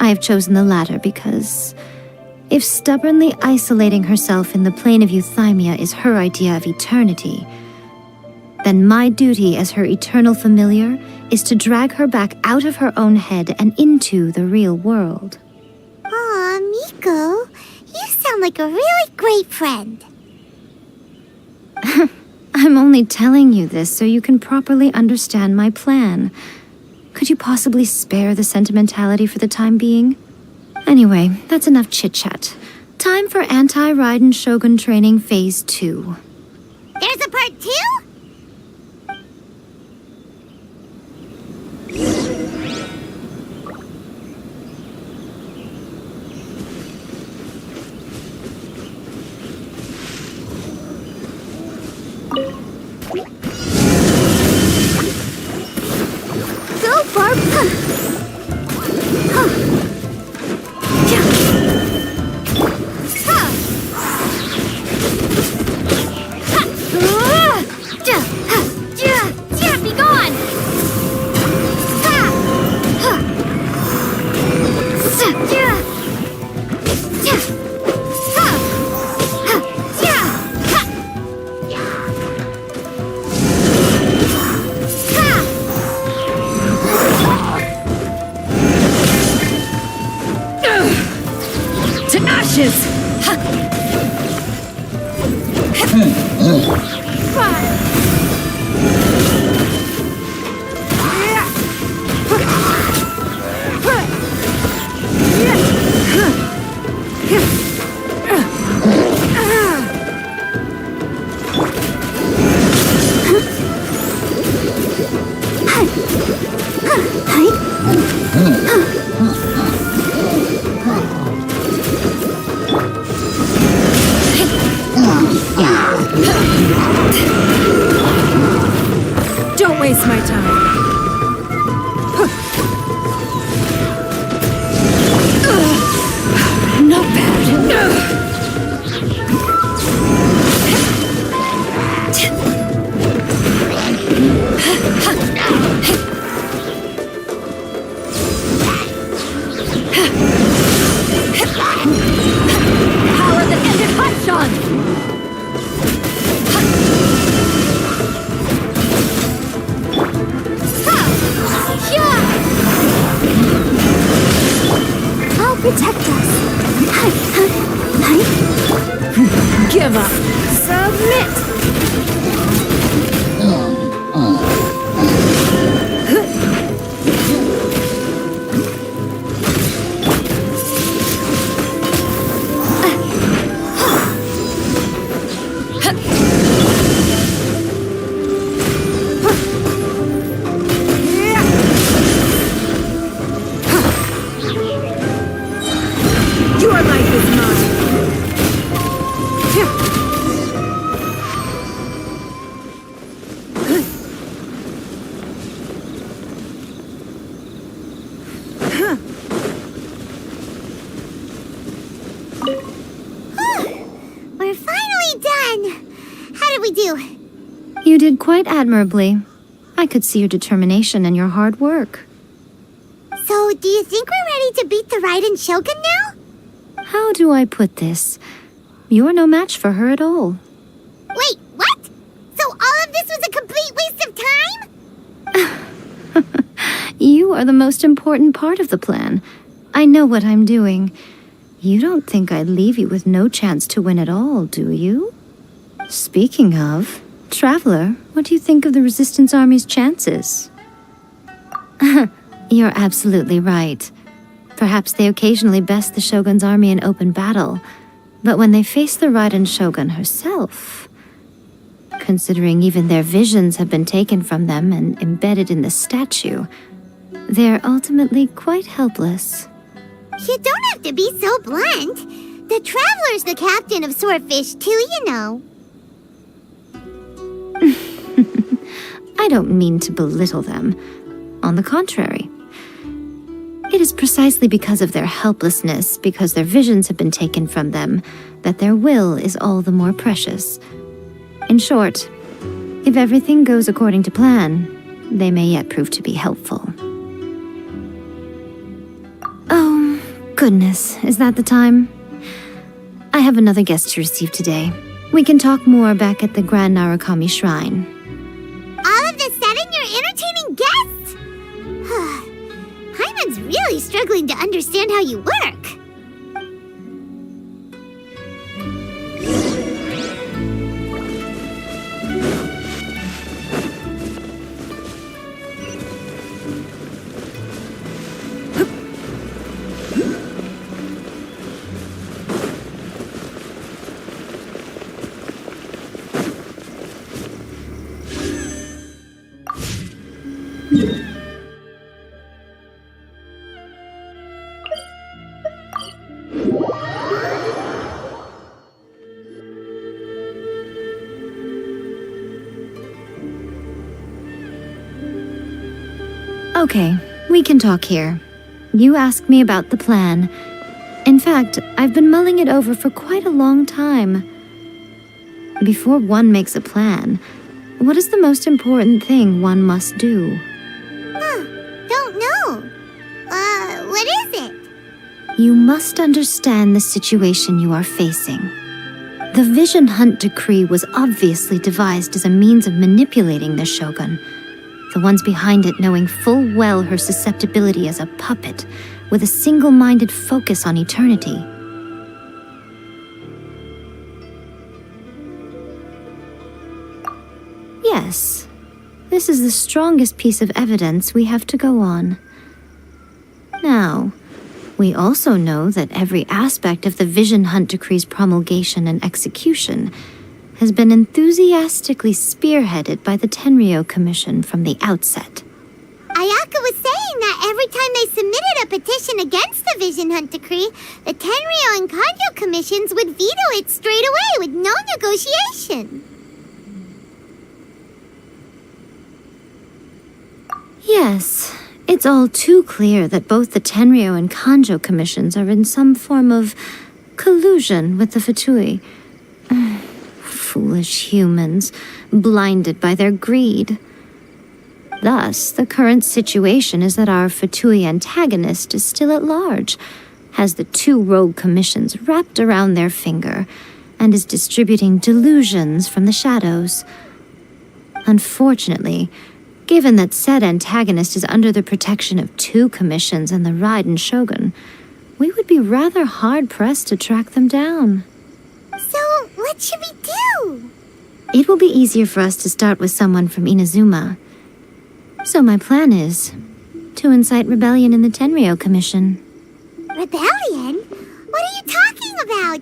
I have chosen the latter because if stubbornly isolating herself in the plane of euthymia is her idea of eternity, then my duty as her eternal familiar is to drag her back out of her own head and into the real world. Aw, Miko, you sound like a really great friend. I'm only telling you this so you can properly understand my plan. Could you possibly spare the sentimentality for the time being? Anyway, that's enough chit-chat. Time for Anti-Raiden Shogun Training Phase 2. There's a part 2? Go, Barb! Be gone! To ashes! Don't waste my time. Not bad. Power that ended Archon! I'll protect us. Give up. Submit. Your life is mine. We're finally done. How did we do? You did quite admirably. I could see your determination and your hard work. So, do you think we're ready to beat the Raiden Shogun now? How do I put this? You're no match for her at all. Wait, what? So all of this was a complete waste of time? You are the most important part of the plan. I know what I'm doing. You don't think I'd leave you with no chance to win at all, do you? Speaking of, Traveler, what do you think of the Resistance Army's chances? You're absolutely right. Perhaps they occasionally best the Shogun's army in open battle, but when they face the Raiden Shogun herself, considering even their visions have been taken from them and embedded in the statue, they're ultimately quite helpless. You don't have to be so blunt. The Traveler's the captain of Swordfish too, you know. I don't mean to belittle them. On the contrary. It is precisely because of their helplessness, because their visions have been taken from them, that their will is all the more precious. In short, if everything goes according to plan, they may yet prove to be helpful. Oh, Goodness, is that the time? I have another guest to receive today. We can talk more back at the Grand Narukami Shrine. All of a sudden, you're entertaining guests? Hyman's really struggling to understand how you work. Okay, we can talk here. You asked me about the plan. In fact, I've been mulling it over for quite a long time. Before one makes a plan, what is the most important thing one must do? Don't know. What is it? You must understand the situation you are facing. The Vision Hunt Decree was obviously devised as a means of manipulating the Shogun, the ones behind it knowing full well her susceptibility as a puppet, with a single-minded focus on eternity. Yes, this is the strongest piece of evidence we have to go on. Now, we also know that every aspect of the Vision Hunt Decree's promulgation and execution has been enthusiastically spearheaded by the Tenryou Commission from the outset. Ayaka was saying that every time they submitted a petition against the Vision Hunt Decree, the Tenryou and CANDYY commissions would veto it straight away with no negotiation. Yes, it's all too clear that both the Tenryou and CANDYY commissions are in some form of collusion with the Fatui. Foolish humans, blinded by their greed. Thus, the current situation is that our Fatui antagonist is still at large, has the two rogue commissions wrapped around their finger, and is distributing delusions from the shadows. Unfortunately, given that said antagonist is under the protection of two commissions and the Raiden Shogun, we would be rather hard-pressed to track them down. So, what should we do? It will be easier for us to start with someone from Inazuma. So my plan is to incite rebellion in the Tenryou Commission. Rebellion? What are you talking about?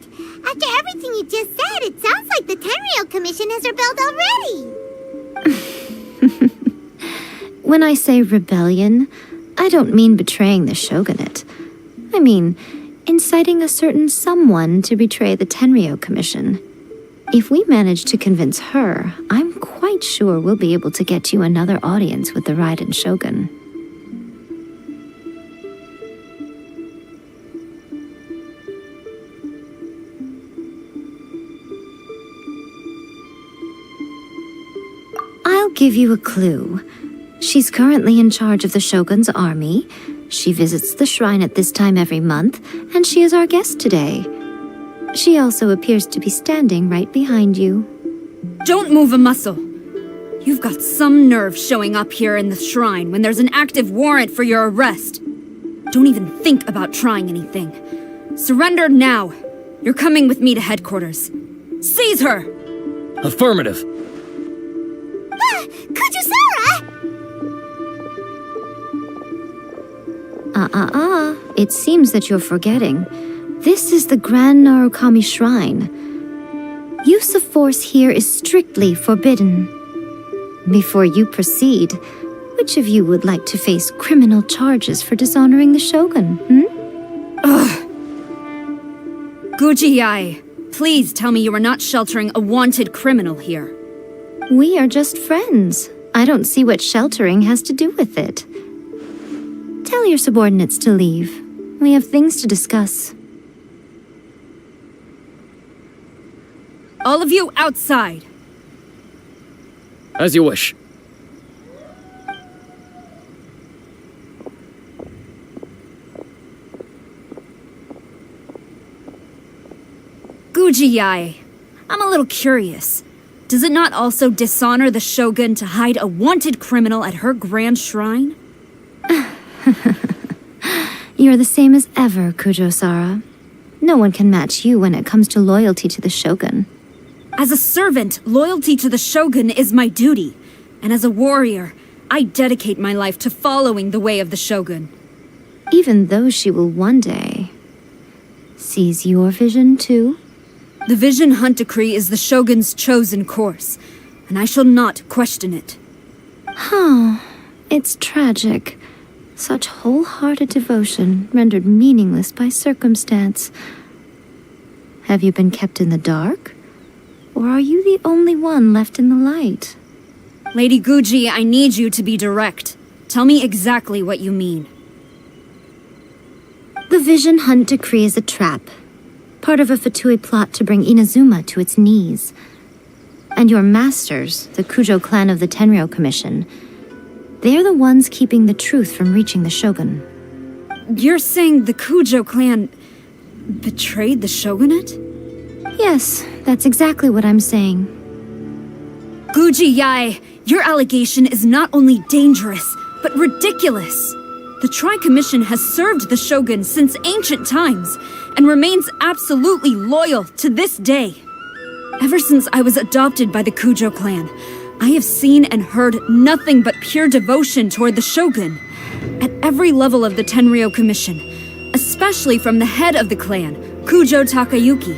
After everything you just said, it sounds like the Tenryou Commission has rebelled already. When I say rebellion, I don't mean betraying the shogunate. I mean inciting a certain someone to betray the Tenryou Commission. If we manage to convince her, I'm quite sure we'll be able to get you another audience with the Raiden Shogun. I'll give you a clue. She's currently in charge of the Shogun's army. She visits the shrine at this time every month, and she is our guest today. She also appears to be standing right behind you. Don't move a muscle. You've got some nerve showing up here in the shrine when there's an active warrant for your arrest. Don't even think about trying anything. Surrender now. You're coming with me to headquarters. Seize her! Affirmative. Kujusara! It seems that you're forgetting. This is the Grand Narukami Shrine. Use of force here is strictly forbidden. Before you proceed, which of you would like to face criminal charges for dishonoring the Shogun, Guji-ai, please tell me you are not sheltering a wanted criminal here. We are just friends. I don't see what sheltering has to do with it. Tell your subordinates to leave. We have things to discuss. All of you outside. As you wish. Gujiyai, I'm a little curious. Does it not also dishonor the shogun to hide a wanted criminal at her grand shrine? You're the same as ever, Kujo-Sara. No one can match you when it comes to loyalty to the shogun. As a servant, loyalty to the shogun is my duty. And as a warrior, I dedicate my life to following the way of the shogun. Even though she will one day seize your vision too? The Vision Hunt Decree is the shogun's chosen course, and I shall not question it. It's tragic. Such wholehearted devotion rendered meaningless by circumstance. Have you been kept in the dark? Or are you the only one left in the light? Lady Guji, I need you to be direct. Tell me exactly what you mean. The Vision Hunt Decree is a trap. Part of a Fatui plot to bring Inazuma to its knees. And your masters, the Kujo clan of the Tenryou Commission, they're the ones keeping the truth from reaching the shogun. You're saying the Kujo clan betrayed the shogunate? Yes, that's exactly what I'm saying. Guji Yai, your allegation is not only dangerous, but ridiculous. The Tri-Commission has served the shogun since ancient times, and remains absolutely loyal to this day. Ever since I was adopted by the Kujo clan, I have seen and heard nothing but pure devotion toward the shogun. At every level of the Tenryou Commission, especially from the head of the clan, Kujo Takayuki.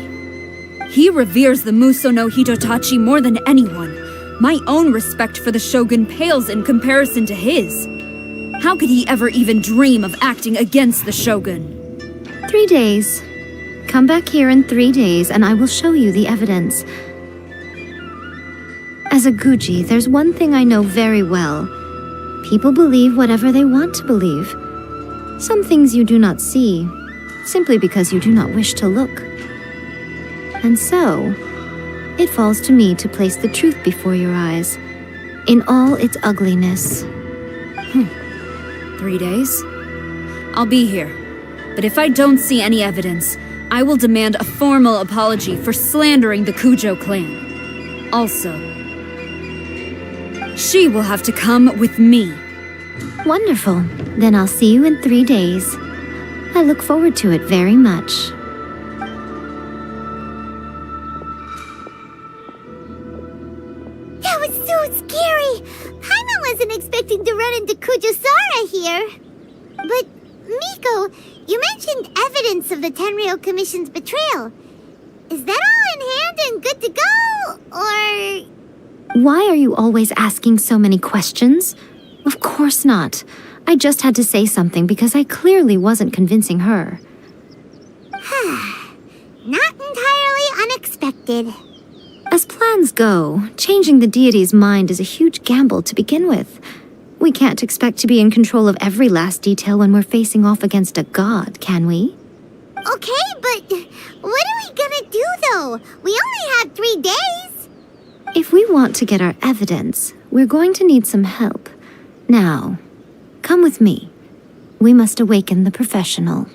He reveres the Muso no Hitotachi more than anyone. My own respect for the shogun pales in comparison to his. How could he ever even dream of acting against the shogun? 3 days. Come back here in 3 days and I will show you the evidence. As a Guji, there's one thing I know very well. People believe whatever they want to believe. Some things you do not see, simply because you do not wish to look. And so, it falls to me to place the truth before your eyes, in all its ugliness. 3 days? I'll be here. But if I don't see any evidence, I will demand a formal apology for slandering the Kujo clan. Also, she will have to come with me. Wonderful. Then I'll see you in 3 days. I look forward to it very much. That was so scary! Paimon wasn't expecting to run into Kujo-Sara here. But, Miko, you mentioned evidence of the Tenryou Commission's betrayal. Is that all in hand and good to go, or...? Why are you always asking so many questions? Of course not. I just had to say something because I clearly wasn't convincing her. Not entirely unexpected. As plans go, changing the deity's mind is a huge gamble to begin with. We can't expect to be in control of every last detail when we're facing off against a god, can we? Okay, but what are we gonna do, though? We only have 3 days. If we want to get our evidence, we're going to need some help. Now, come with me. We must awaken the professional.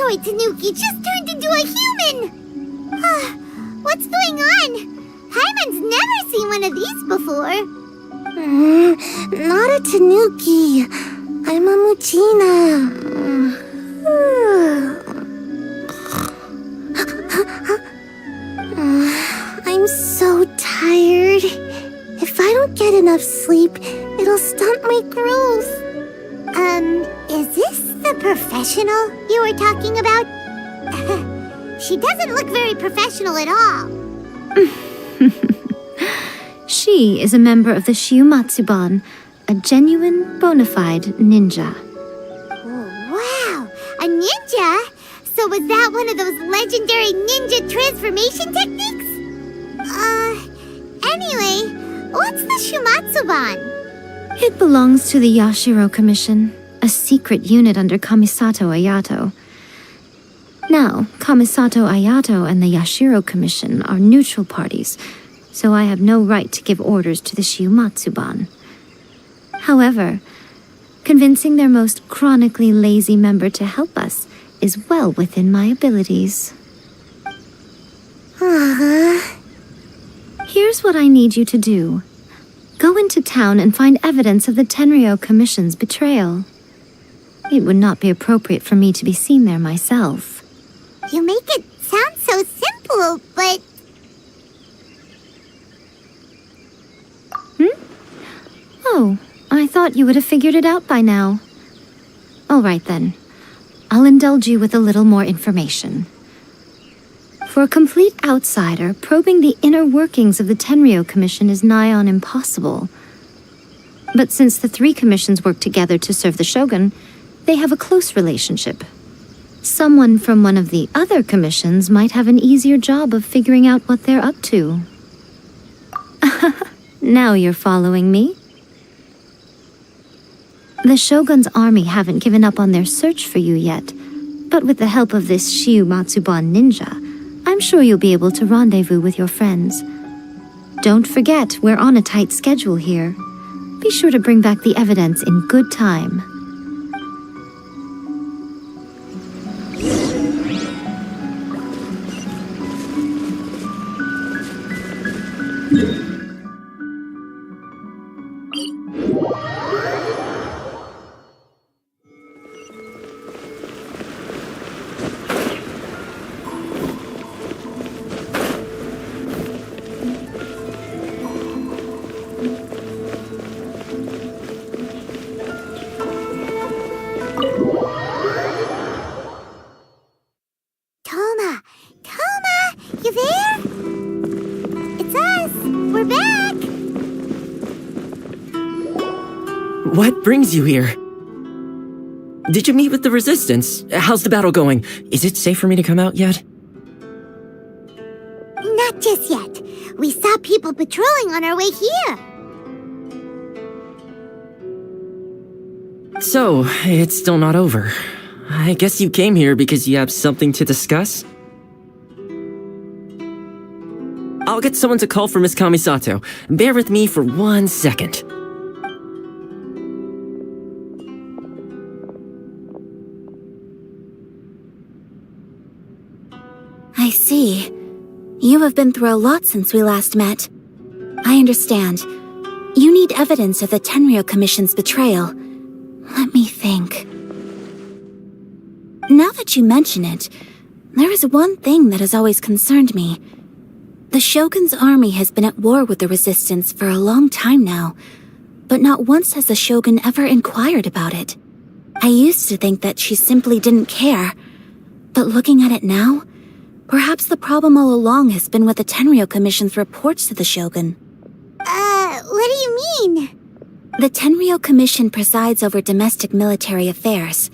android Tanuki just turned into a human! What's going on? Paimon's never seen one of these before. Not a Tanuki. I'm a Muchina. I'm so tired. If I don't get enough sleep, it'll stunt my growth. Is this the professional you were talking about? She doesn't look very professional at all. She is a member of the Shiumatsuban, a genuine, bona fide ninja. Wow, a ninja? So was that one of those legendary ninja transformation techniques? Anyway, what's the Shiumatsuban? It belongs to the Yashiro Commission, a secret unit under Kamisato Ayato. Now, Kamisato Ayato and the Yashiro Commission are neutral parties, so I have no right to give orders to the Shiumatsuban. However, convincing their most chronically lazy member to help us is well within my abilities. Here's what I need you to do. Go into town and find evidence of the Tenryou Commission's betrayal. It would not be appropriate for me to be seen there myself. You make it sound so simple, but... Oh, I thought you would have figured it out by now. All right then. I'll indulge you with a little more information. For a complete outsider, probing the inner workings of the Tenryou Commission is nigh on impossible. But since the three commissions work together to serve the Shogun, they have a close relationship. Someone from one of the other commissions might have an easier job of figuring out what they're up to. Now you're following me? The Shogun's army haven't given up on their search for you yet, but with the help of this Shiumatsuban ninja, I'm sure you'll be able to rendezvous with your friends. Don't forget, we're on a tight schedule here. Be sure to bring back the evidence in good time. You there? It's us! We're back! What brings you here? Did you meet with the Resistance? How's the battle going? Is it safe for me to come out yet? Not just yet. We saw people patrolling on our way here. So, it's still not over. I guess you came here because you have something to discuss? I'll get someone to call for Miss Kamisato. Bear with me for 1 second. I see. You have been through a lot since we last met. I understand. You need evidence of the Tenryou Commission's betrayal. Let me think. Now that you mention it, there is one thing that has always concerned me. The Shogun's army has been at war with the Resistance for a long time now, but not once has the Shogun ever inquired about it. I used to think that she simply didn't care, but looking at it now, perhaps the problem all along has been with the Tenryou Commission's reports to the Shogun. What do you mean? The Tenryou Commission presides over domestic military affairs.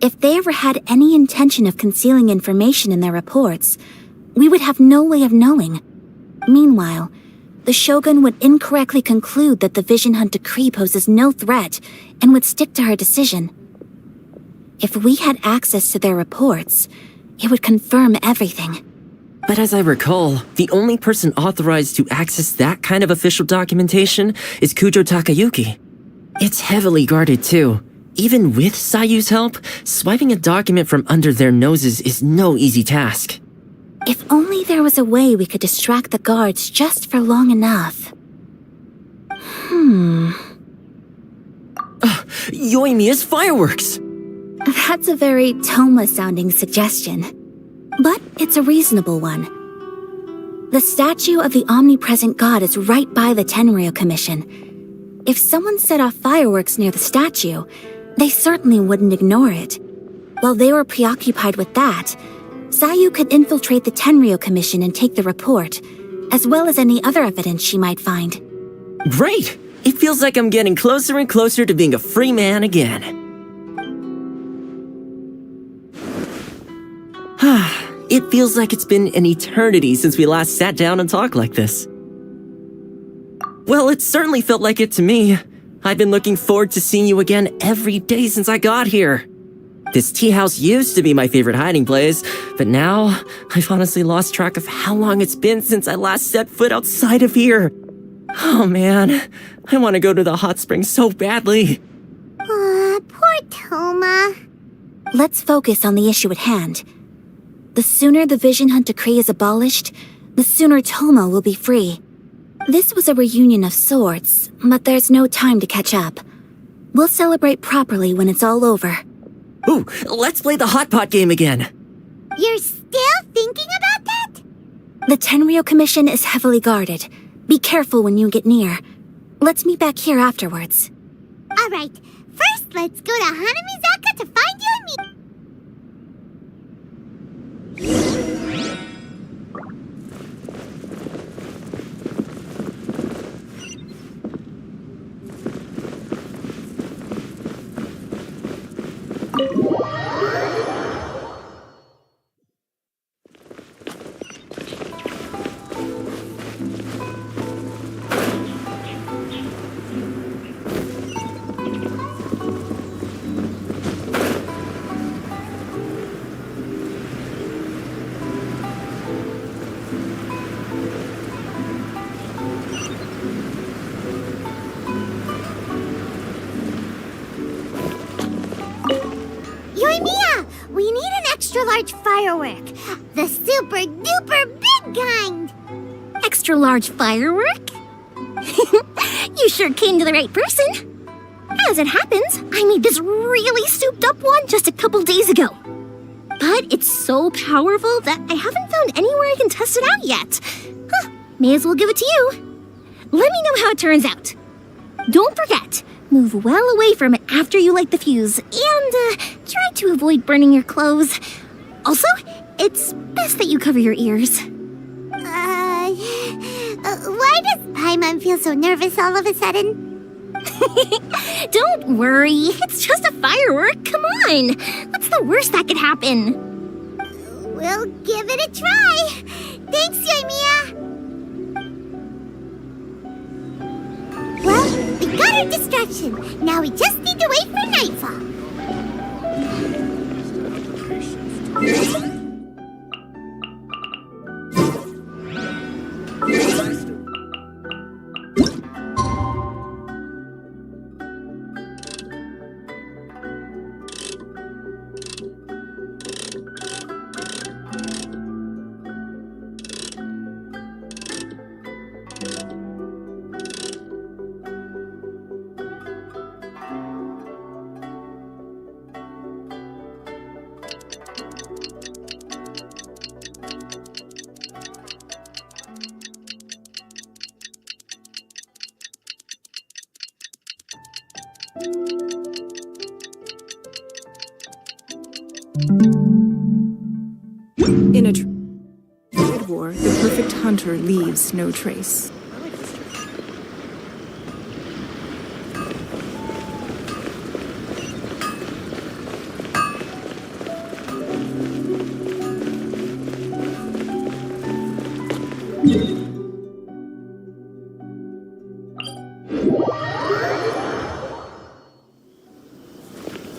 If they ever had any intention of concealing information in their reports, we would have no way of knowing. Meanwhile, the Shogun would incorrectly conclude that the Vision Hunt decree poses no threat and would stick to her decision. If we had access to their reports, it would confirm everything. But as I recall, the only person authorized to access that kind of official documentation is Kujo Takayuki. It's heavily guarded too. Even with Sayu's help, swiping a document from under their noses is no easy task. If only there was a way we could distract the guards just for long enough. Yoimiya's fireworks! That's a very Toma-sounding suggestion. But it's a reasonable one. The statue of the omnipresent god is right by the Tenryou Commission. If someone set off fireworks near the statue, they certainly wouldn't ignore it. While they were preoccupied with that, Sayu could infiltrate the Tenryou Commission and take the report, as well as any other evidence she might find. Great! It feels like I'm getting closer and closer to being a free man again. It feels like it's been an eternity since we last sat down and talked like this. Well, it certainly felt like it to me. I've been looking forward to seeing you again every day since I got here. This tea house used to be my favorite hiding place, but now I've honestly lost track of how long it's been since I last set foot outside of here. Oh man, I want to go to the hot springs so badly. Poor Toma. Let's focus on the issue at hand. The sooner the Vision Hunt decree is abolished, the sooner Toma will be free. This was a reunion of sorts, but there's no time to catch up. We'll celebrate properly when it's all over. Ooh, let's play the hot pot game again. You're still thinking about that? The Tenryou Commission is heavily guarded. Be careful when you get near. Let's meet back here afterwards. Alright, first let's go to Hanamizaka to find you and me. We need an extra-large firework. The super-duper big kind. Extra-large firework? You sure came to the right person. As it happens, I made this really souped-up one just a couple days ago. But it's so powerful that I haven't found anywhere I can test it out yet. May as well give it to you. Let me know how it turns out. Don't forget, move well away from it after you light the fuse, and try to avoid burning your clothes. Also, it's best that you cover your ears. Why does Paimon feel so nervous all of a sudden? Don't worry, it's just a firework, come on. What's the worst that could happen? We'll give it a try. Thanks, Yoimiya. Well, we got our distraction. Now we just need to wait for nightfall. In a trade war, the perfect hunter leaves no trace.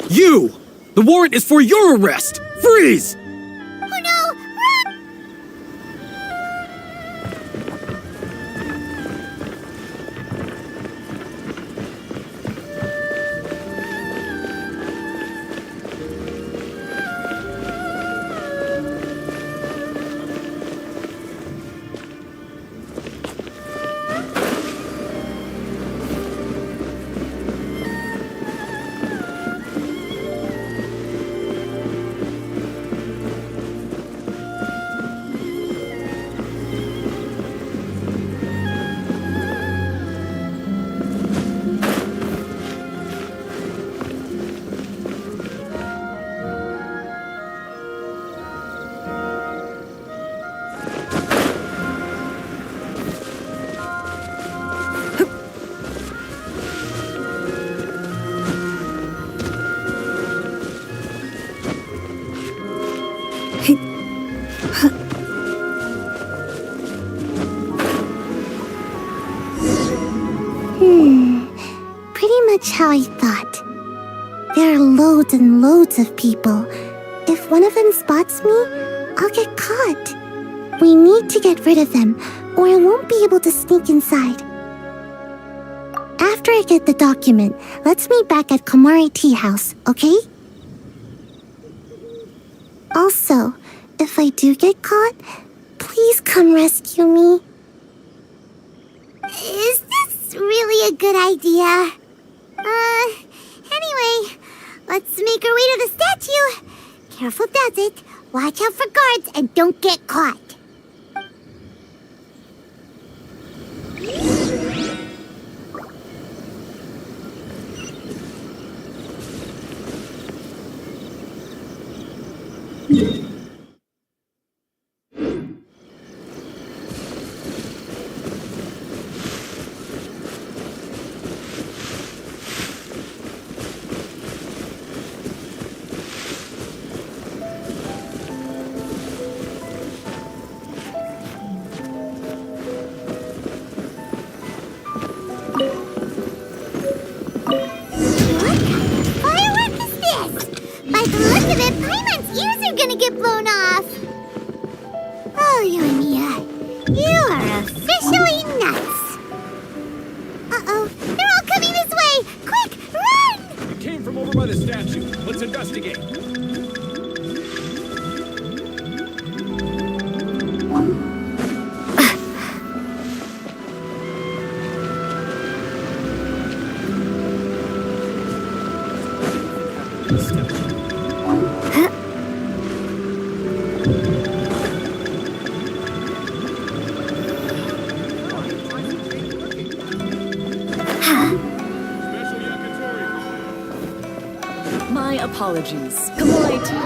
You! The warrant is for your arrest! Freeze! Oh no! Run! how I thought. There are loads and loads of people. If one of them spots me, I'll get caught. We need to get rid of them, or I won't be able to sneak inside. After I get the document, let's meet back at Komari Tea House, okay? Also, if I do get caught, please come rescue me. Is this really a good idea? Anyway, let's make our way to the statue. Careful does it. Watch out for guards and don't get caught. My apologies. CANDYY too.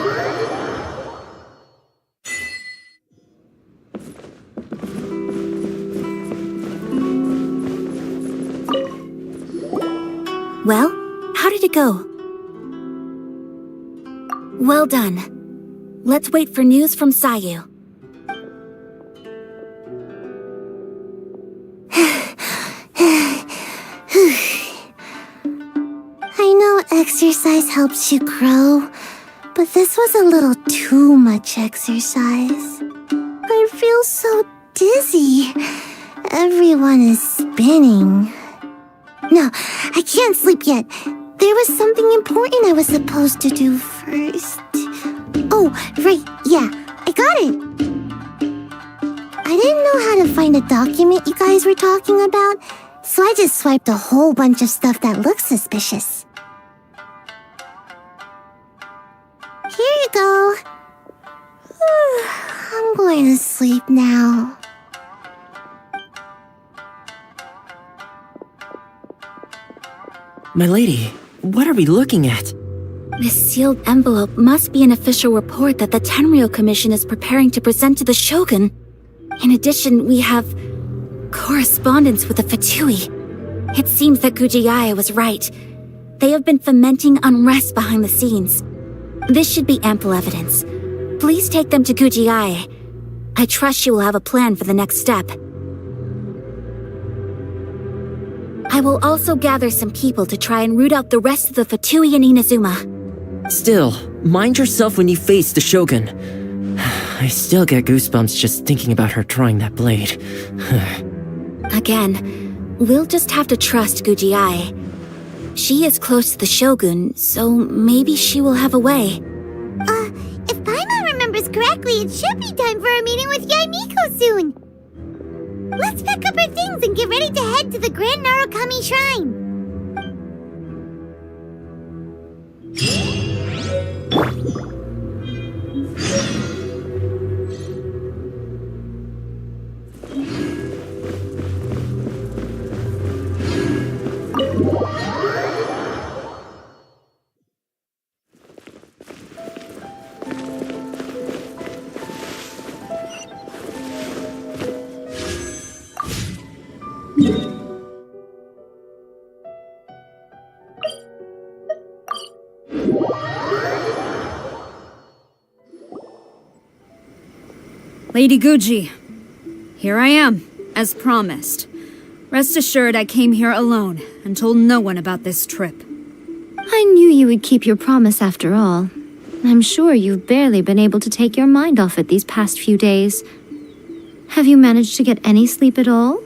Well, how did it go? Well done. Let's wait for news from Sayu. I know exercise helps you grow, but this was a little too much exercise. I feel so dizzy. Everyone is spinning. No, I can't sleep yet. There was something important I was supposed to do first. Oh, right, yeah, I got it. I didn't know how to find a document you guys were talking about, so I just swiped a whole bunch of stuff that looks suspicious. Here you go. I'm going to sleep now. My lady, what are we looking at? This sealed envelope must be an official report that the Tenryou Commission is preparing to present to the Shogun. In addition, we have correspondence with the Fatui. It seems that Gujiaya was right. They have been fomenting unrest behind the scenes. This should be ample evidence. Please take them to Gujiaya. I trust she will have a plan for the next step. I will also gather some people to try and root out the rest of the Fatui in Inazuma. Still, mind yourself when you face the Shogun. I still get goosebumps just thinking about her drawing that blade. Again, we'll just have to trust Gujiai. She is close to the Shogun, so maybe she will have a way. If Paimon remembers correctly, it should be time for a meeting with Yaimiko soon. Let's pack up our things and get ready to head to the Grand Narukami Shrine. Lady Guji, here I am, as promised. Rest assured I came here alone and told no one about this trip. I knew you would keep your promise after all. I'm sure you've barely been able to take your mind off it these past few days. Have you managed to get any sleep at all?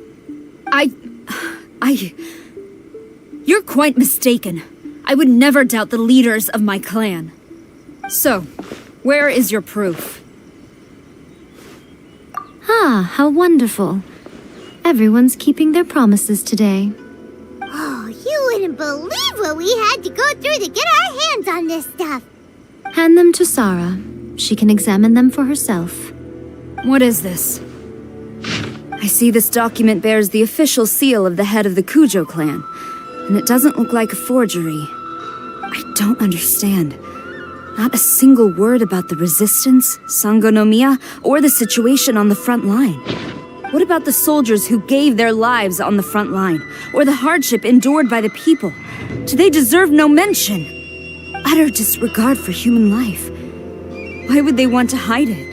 You're quite mistaken. I would never doubt the leaders of my clan. So, where is your proof? Ah, how wonderful. Everyone's keeping their promises today. Oh, you wouldn't believe what we had to go through to get our hands on this stuff. Hand them to Sarah. She can examine them for herself. What is this? I see this document bears the official seal of the head of the Kujo clan, and it doesn't look like a forgery. I don't understand. Not a single word about the resistance, Sangonomiya, or the situation on the front line. What about the soldiers who gave their lives on the front line, or the hardship endured by the people? Do they deserve no mention? Utter disregard for human life. Why would they want to hide it?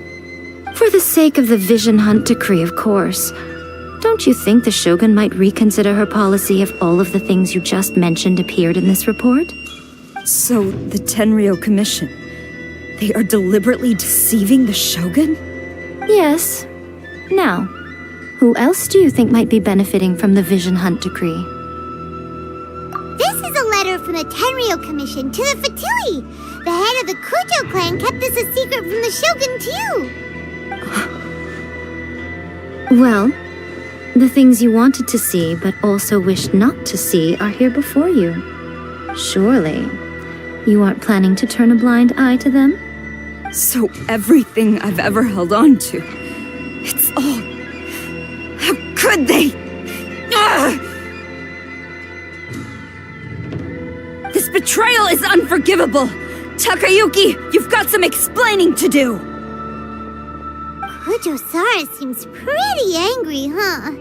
For the sake of the Vision Hunt decree, of course. Don't you think the Shogun might reconsider her policy if all of the things you just mentioned appeared in this report? So, the Tenryou Commission, they are deliberately deceiving the Shogun? Yes. Now, who else do you think might be benefiting from the Vision Hunt decree? This is a letter from the Tenryou Commission to the Fatui. The head of the Kujo clan kept this a secret from the Shogun too. Well, the things you wanted to see but also wished not to see are here before you. Surely, you aren't planning to turn a blind eye to them? So everything I've ever held on to, it's all... How could they? Ugh! This betrayal is unforgivable! Takayuki, you've got some explaining to do! Kujo-Sara seems pretty angry, huh?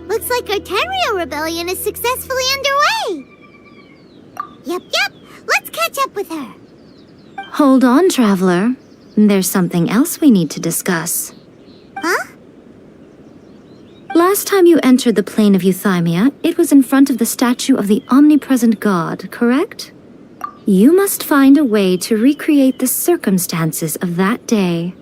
Looks like our Tenryou rebellion is successfully underway. Yep, let's catch up with her. Hold on, Traveler. There's something else we need to discuss. Huh? Last time you entered the plane of Euthymia, it was in front of the statue of the omnipresent god, correct? You must find a way to recreate the circumstances of that day.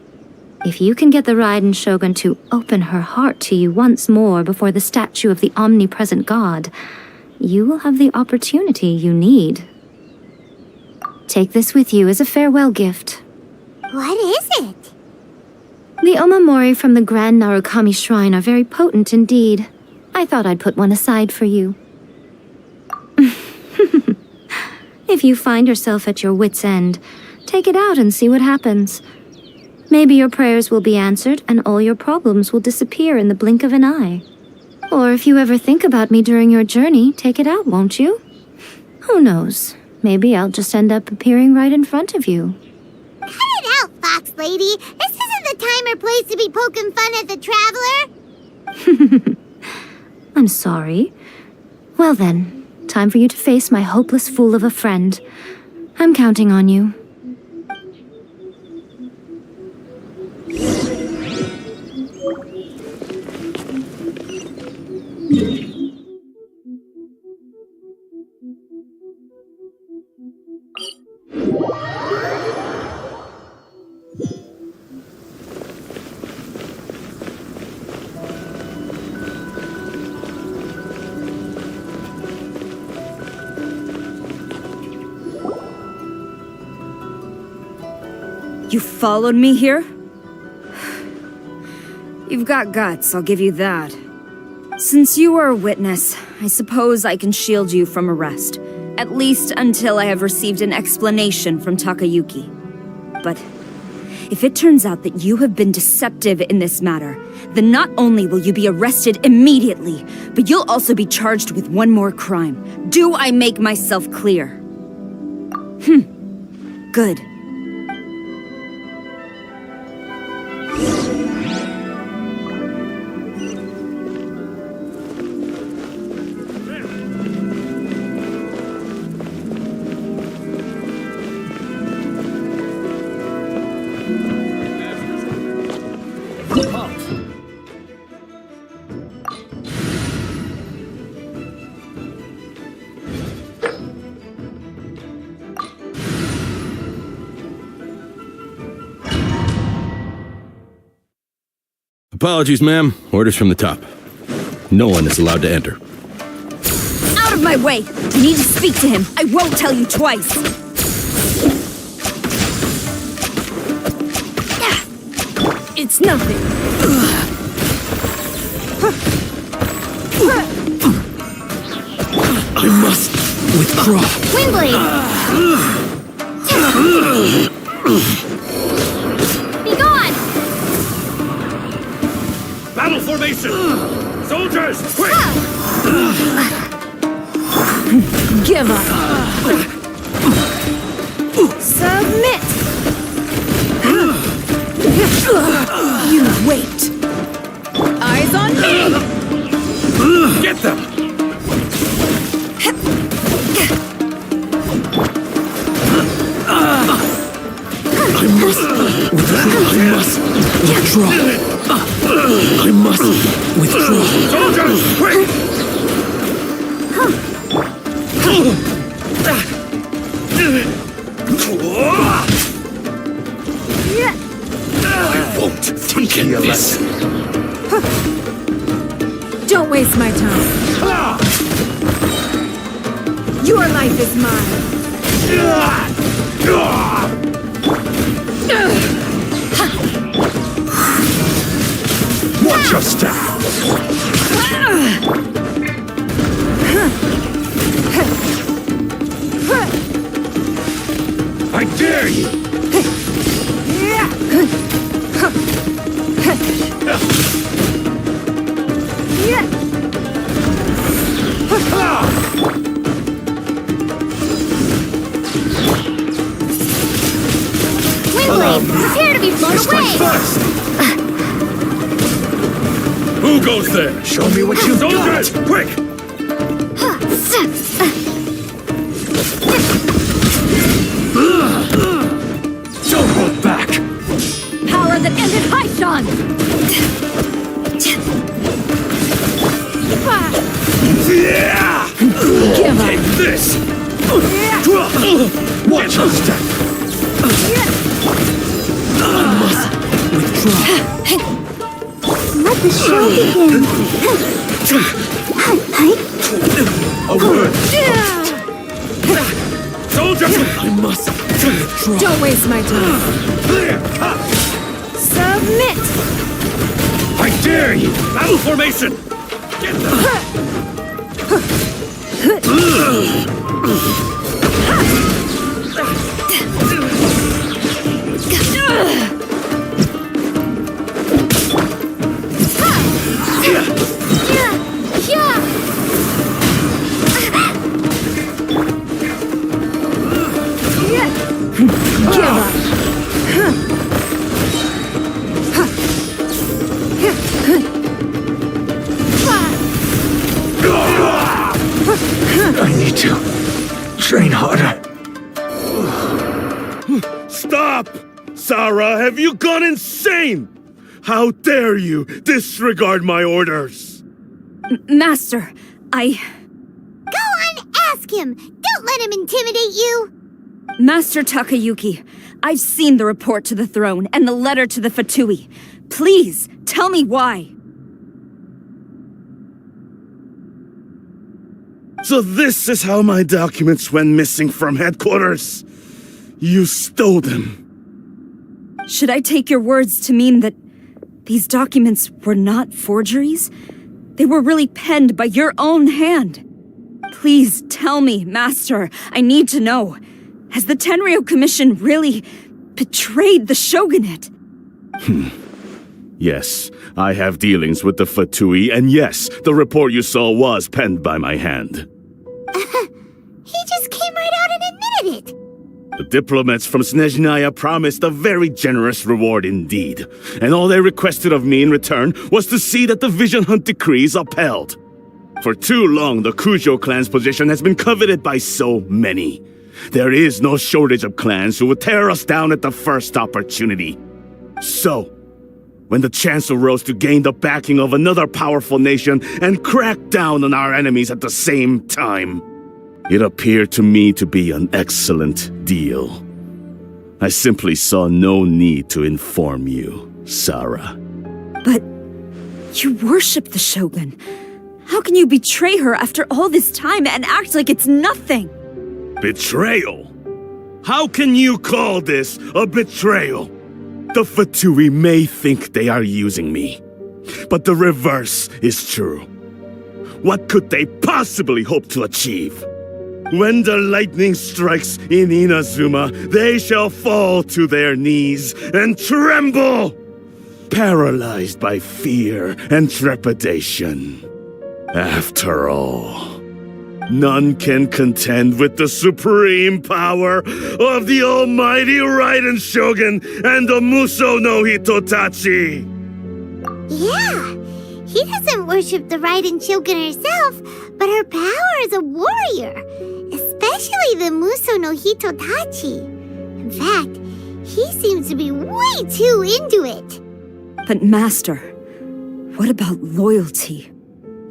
If you can get the Raiden Shogun to open her heart to you once more before the statue of the omnipresent god, you will have the opportunity you need. Take this with you as a farewell gift. What is it? The omamori from the Grand Narukami Shrine are very potent indeed. I thought I'd put one aside for you. If you find yourself at your wit's end, take it out and see what happens. Maybe your prayers will be answered and all your problems will disappear in the blink of an eye. Or if you ever think about me during your journey, take it out, won't you? Who knows? Maybe I'll just end up appearing right in front of you. Cut it out, Fox Lady. This isn't the time or place to be poking fun at the Traveler. I'm sorry. Well then, time for you to face my hopeless fool of a friend. I'm counting on you. You followed me here? You've got guts, I'll give you that. Since you are a witness, I suppose I can shield you from arrest. At least until I have received an explanation from Takayuki. But if it turns out that you have been deceptive in this matter, then not only will you be arrested immediately, but you'll also be charged with one more crime. Do I make myself clear? Good. Apologies, ma'am. Orders from the top. No one is allowed to enter. Out of my way! I need to speak to him. I won't tell you twice. It's nothing. I must withdraw. Windblade! Be gone! Battle formation! Soldiers, quick! Give up. Submit! You wait. Eyes on me! Get them! I must withdraw. I must withdraw. Soldiers, quick! I won't forget this. Don't waste my time. Your life is mine. Watch your step! I dare you! Windblade, prepare to be blown away! First! Who goes there? Show me what you Soldiers, quick! Don't hold back! Power that ended Archon! Yeah! Give up. Take this! Watch your step! I must withdraw. Let the show begin! A word! Soldiers! I must withdraw. Don't waste my time. Submit! I dare you! Battle formation! Get them! I need to train harder. Stop! Sarah, have you gone insane? How dare you disregard my orders? Master, Go on, ask him! Don't let him intimidate you! Master Takayuki, I've seen the report to the throne and the letter to the Fatui. Please, tell me why. So this is how my documents went missing from headquarters? You stole them. Should I take your words to mean that these documents were not forgeries? They were really penned by your own hand. Please tell me, Master. I need to know. Has the Tenryou Commission really betrayed the shogunate? Yes, I have dealings with the Fatui, and yes, the report you saw was penned by my hand. He just came right out and admitted it! The diplomats from Snezhnaya promised a very generous reward indeed, and all they requested of me in return was to see that the Vision Hunt decree is upheld. For too long, the Kujo clan's position has been coveted by so many. There is no shortage of clans who would tear us down at the first opportunity. So, when the chance arose to gain the backing of another powerful nation and crack down on our enemies at the same time, it appeared to me to be an excellent deal. I simply saw no need to inform you, Sarah. But You worship the Shogun. How can you betray her after all this time and act like it's nothing? Betrayal? How can you call this a betrayal? The Fatui may think they are using me, but the reverse is true. What could they possibly hope to achieve? When the lightning strikes in Inazuma, they shall fall to their knees and tremble, paralyzed by fear and trepidation. After all, none can contend with the supreme power of the almighty Raiden Shogun and the Muso no Hitotachi! Yeah, he doesn't worship the Raiden Shogun herself, but her power as a warrior, especially the Muso no Hitotachi. In fact, he seems to be way too into it. But Master, what about loyalty?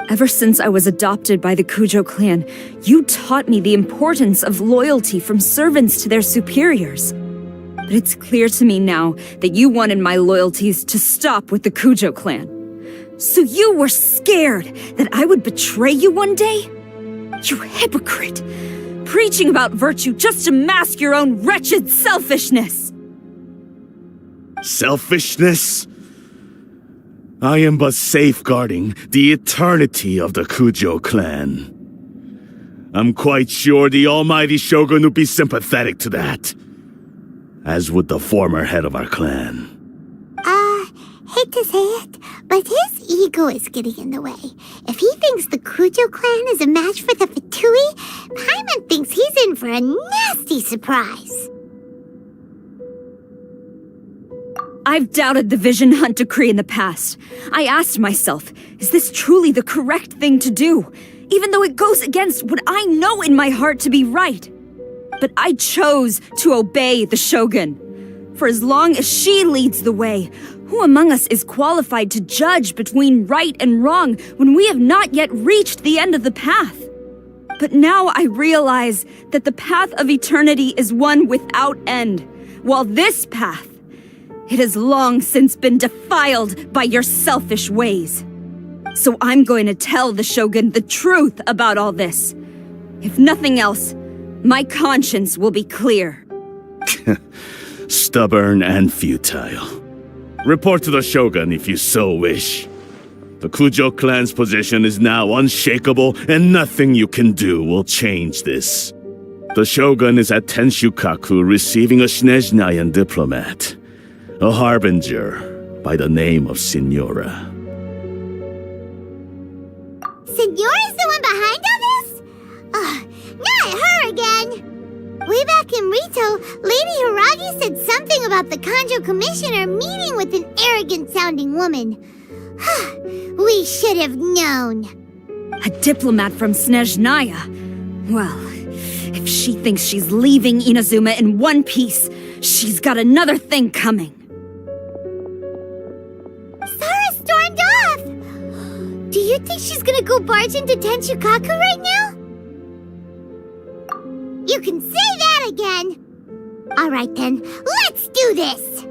Ever since I was adopted by the Kujo clan, you taught me the importance of loyalty from servants to their superiors. But it's clear to me now that you wanted my loyalties to stop with the Kujo clan. So you were scared that I would betray you one day? You hypocrite! Preaching about virtue just to mask your own wretched selfishness! Selfishness? I am but safeguarding the eternity of the Kujo clan. I'm quite sure the almighty Shogun would be sympathetic to that, as would the former head of our clan. Hate to say it, but his ego is getting in the way. If he thinks the Kujo clan is a match for the Fatui, Paimon thinks he's in for a nasty surprise. I've doubted the Vision Hunt decree in the past. I asked myself, is this truly the correct thing to do? Even though it goes against what I know in my heart to be right. But I chose to obey the Shogun. For as long as she leads the way, who among us is qualified to judge between right and wrong when we have not yet reached the end of the path? But now I realize that the path of eternity is one without end, while this path, it has long since been defiled by your selfish ways. So I'm going to tell the Shogun the truth about all this. If nothing else, my conscience will be clear. Stubborn and futile. Report to the Shogun if you so wish. The Kujo clan's position is now unshakable, and nothing you can do will change this. The Shogun is at Tenshukaku receiving a Snezhnayan diplomat, a harbinger by the name of Signora. Signora's the one behind all this? Not her again! Way back in Rito, Lady Hiragi said something about the Kanjo Commissioner meeting with an arrogant-sounding woman. We should have known. A diplomat from Snezhnaya? Well, if she thinks she's leaving Inazuma in one piece, she's got another thing coming. Sara stormed off! Do you think she's gonna go barge into Tenshukaku right now? You can say that again! Alright then, let's do this!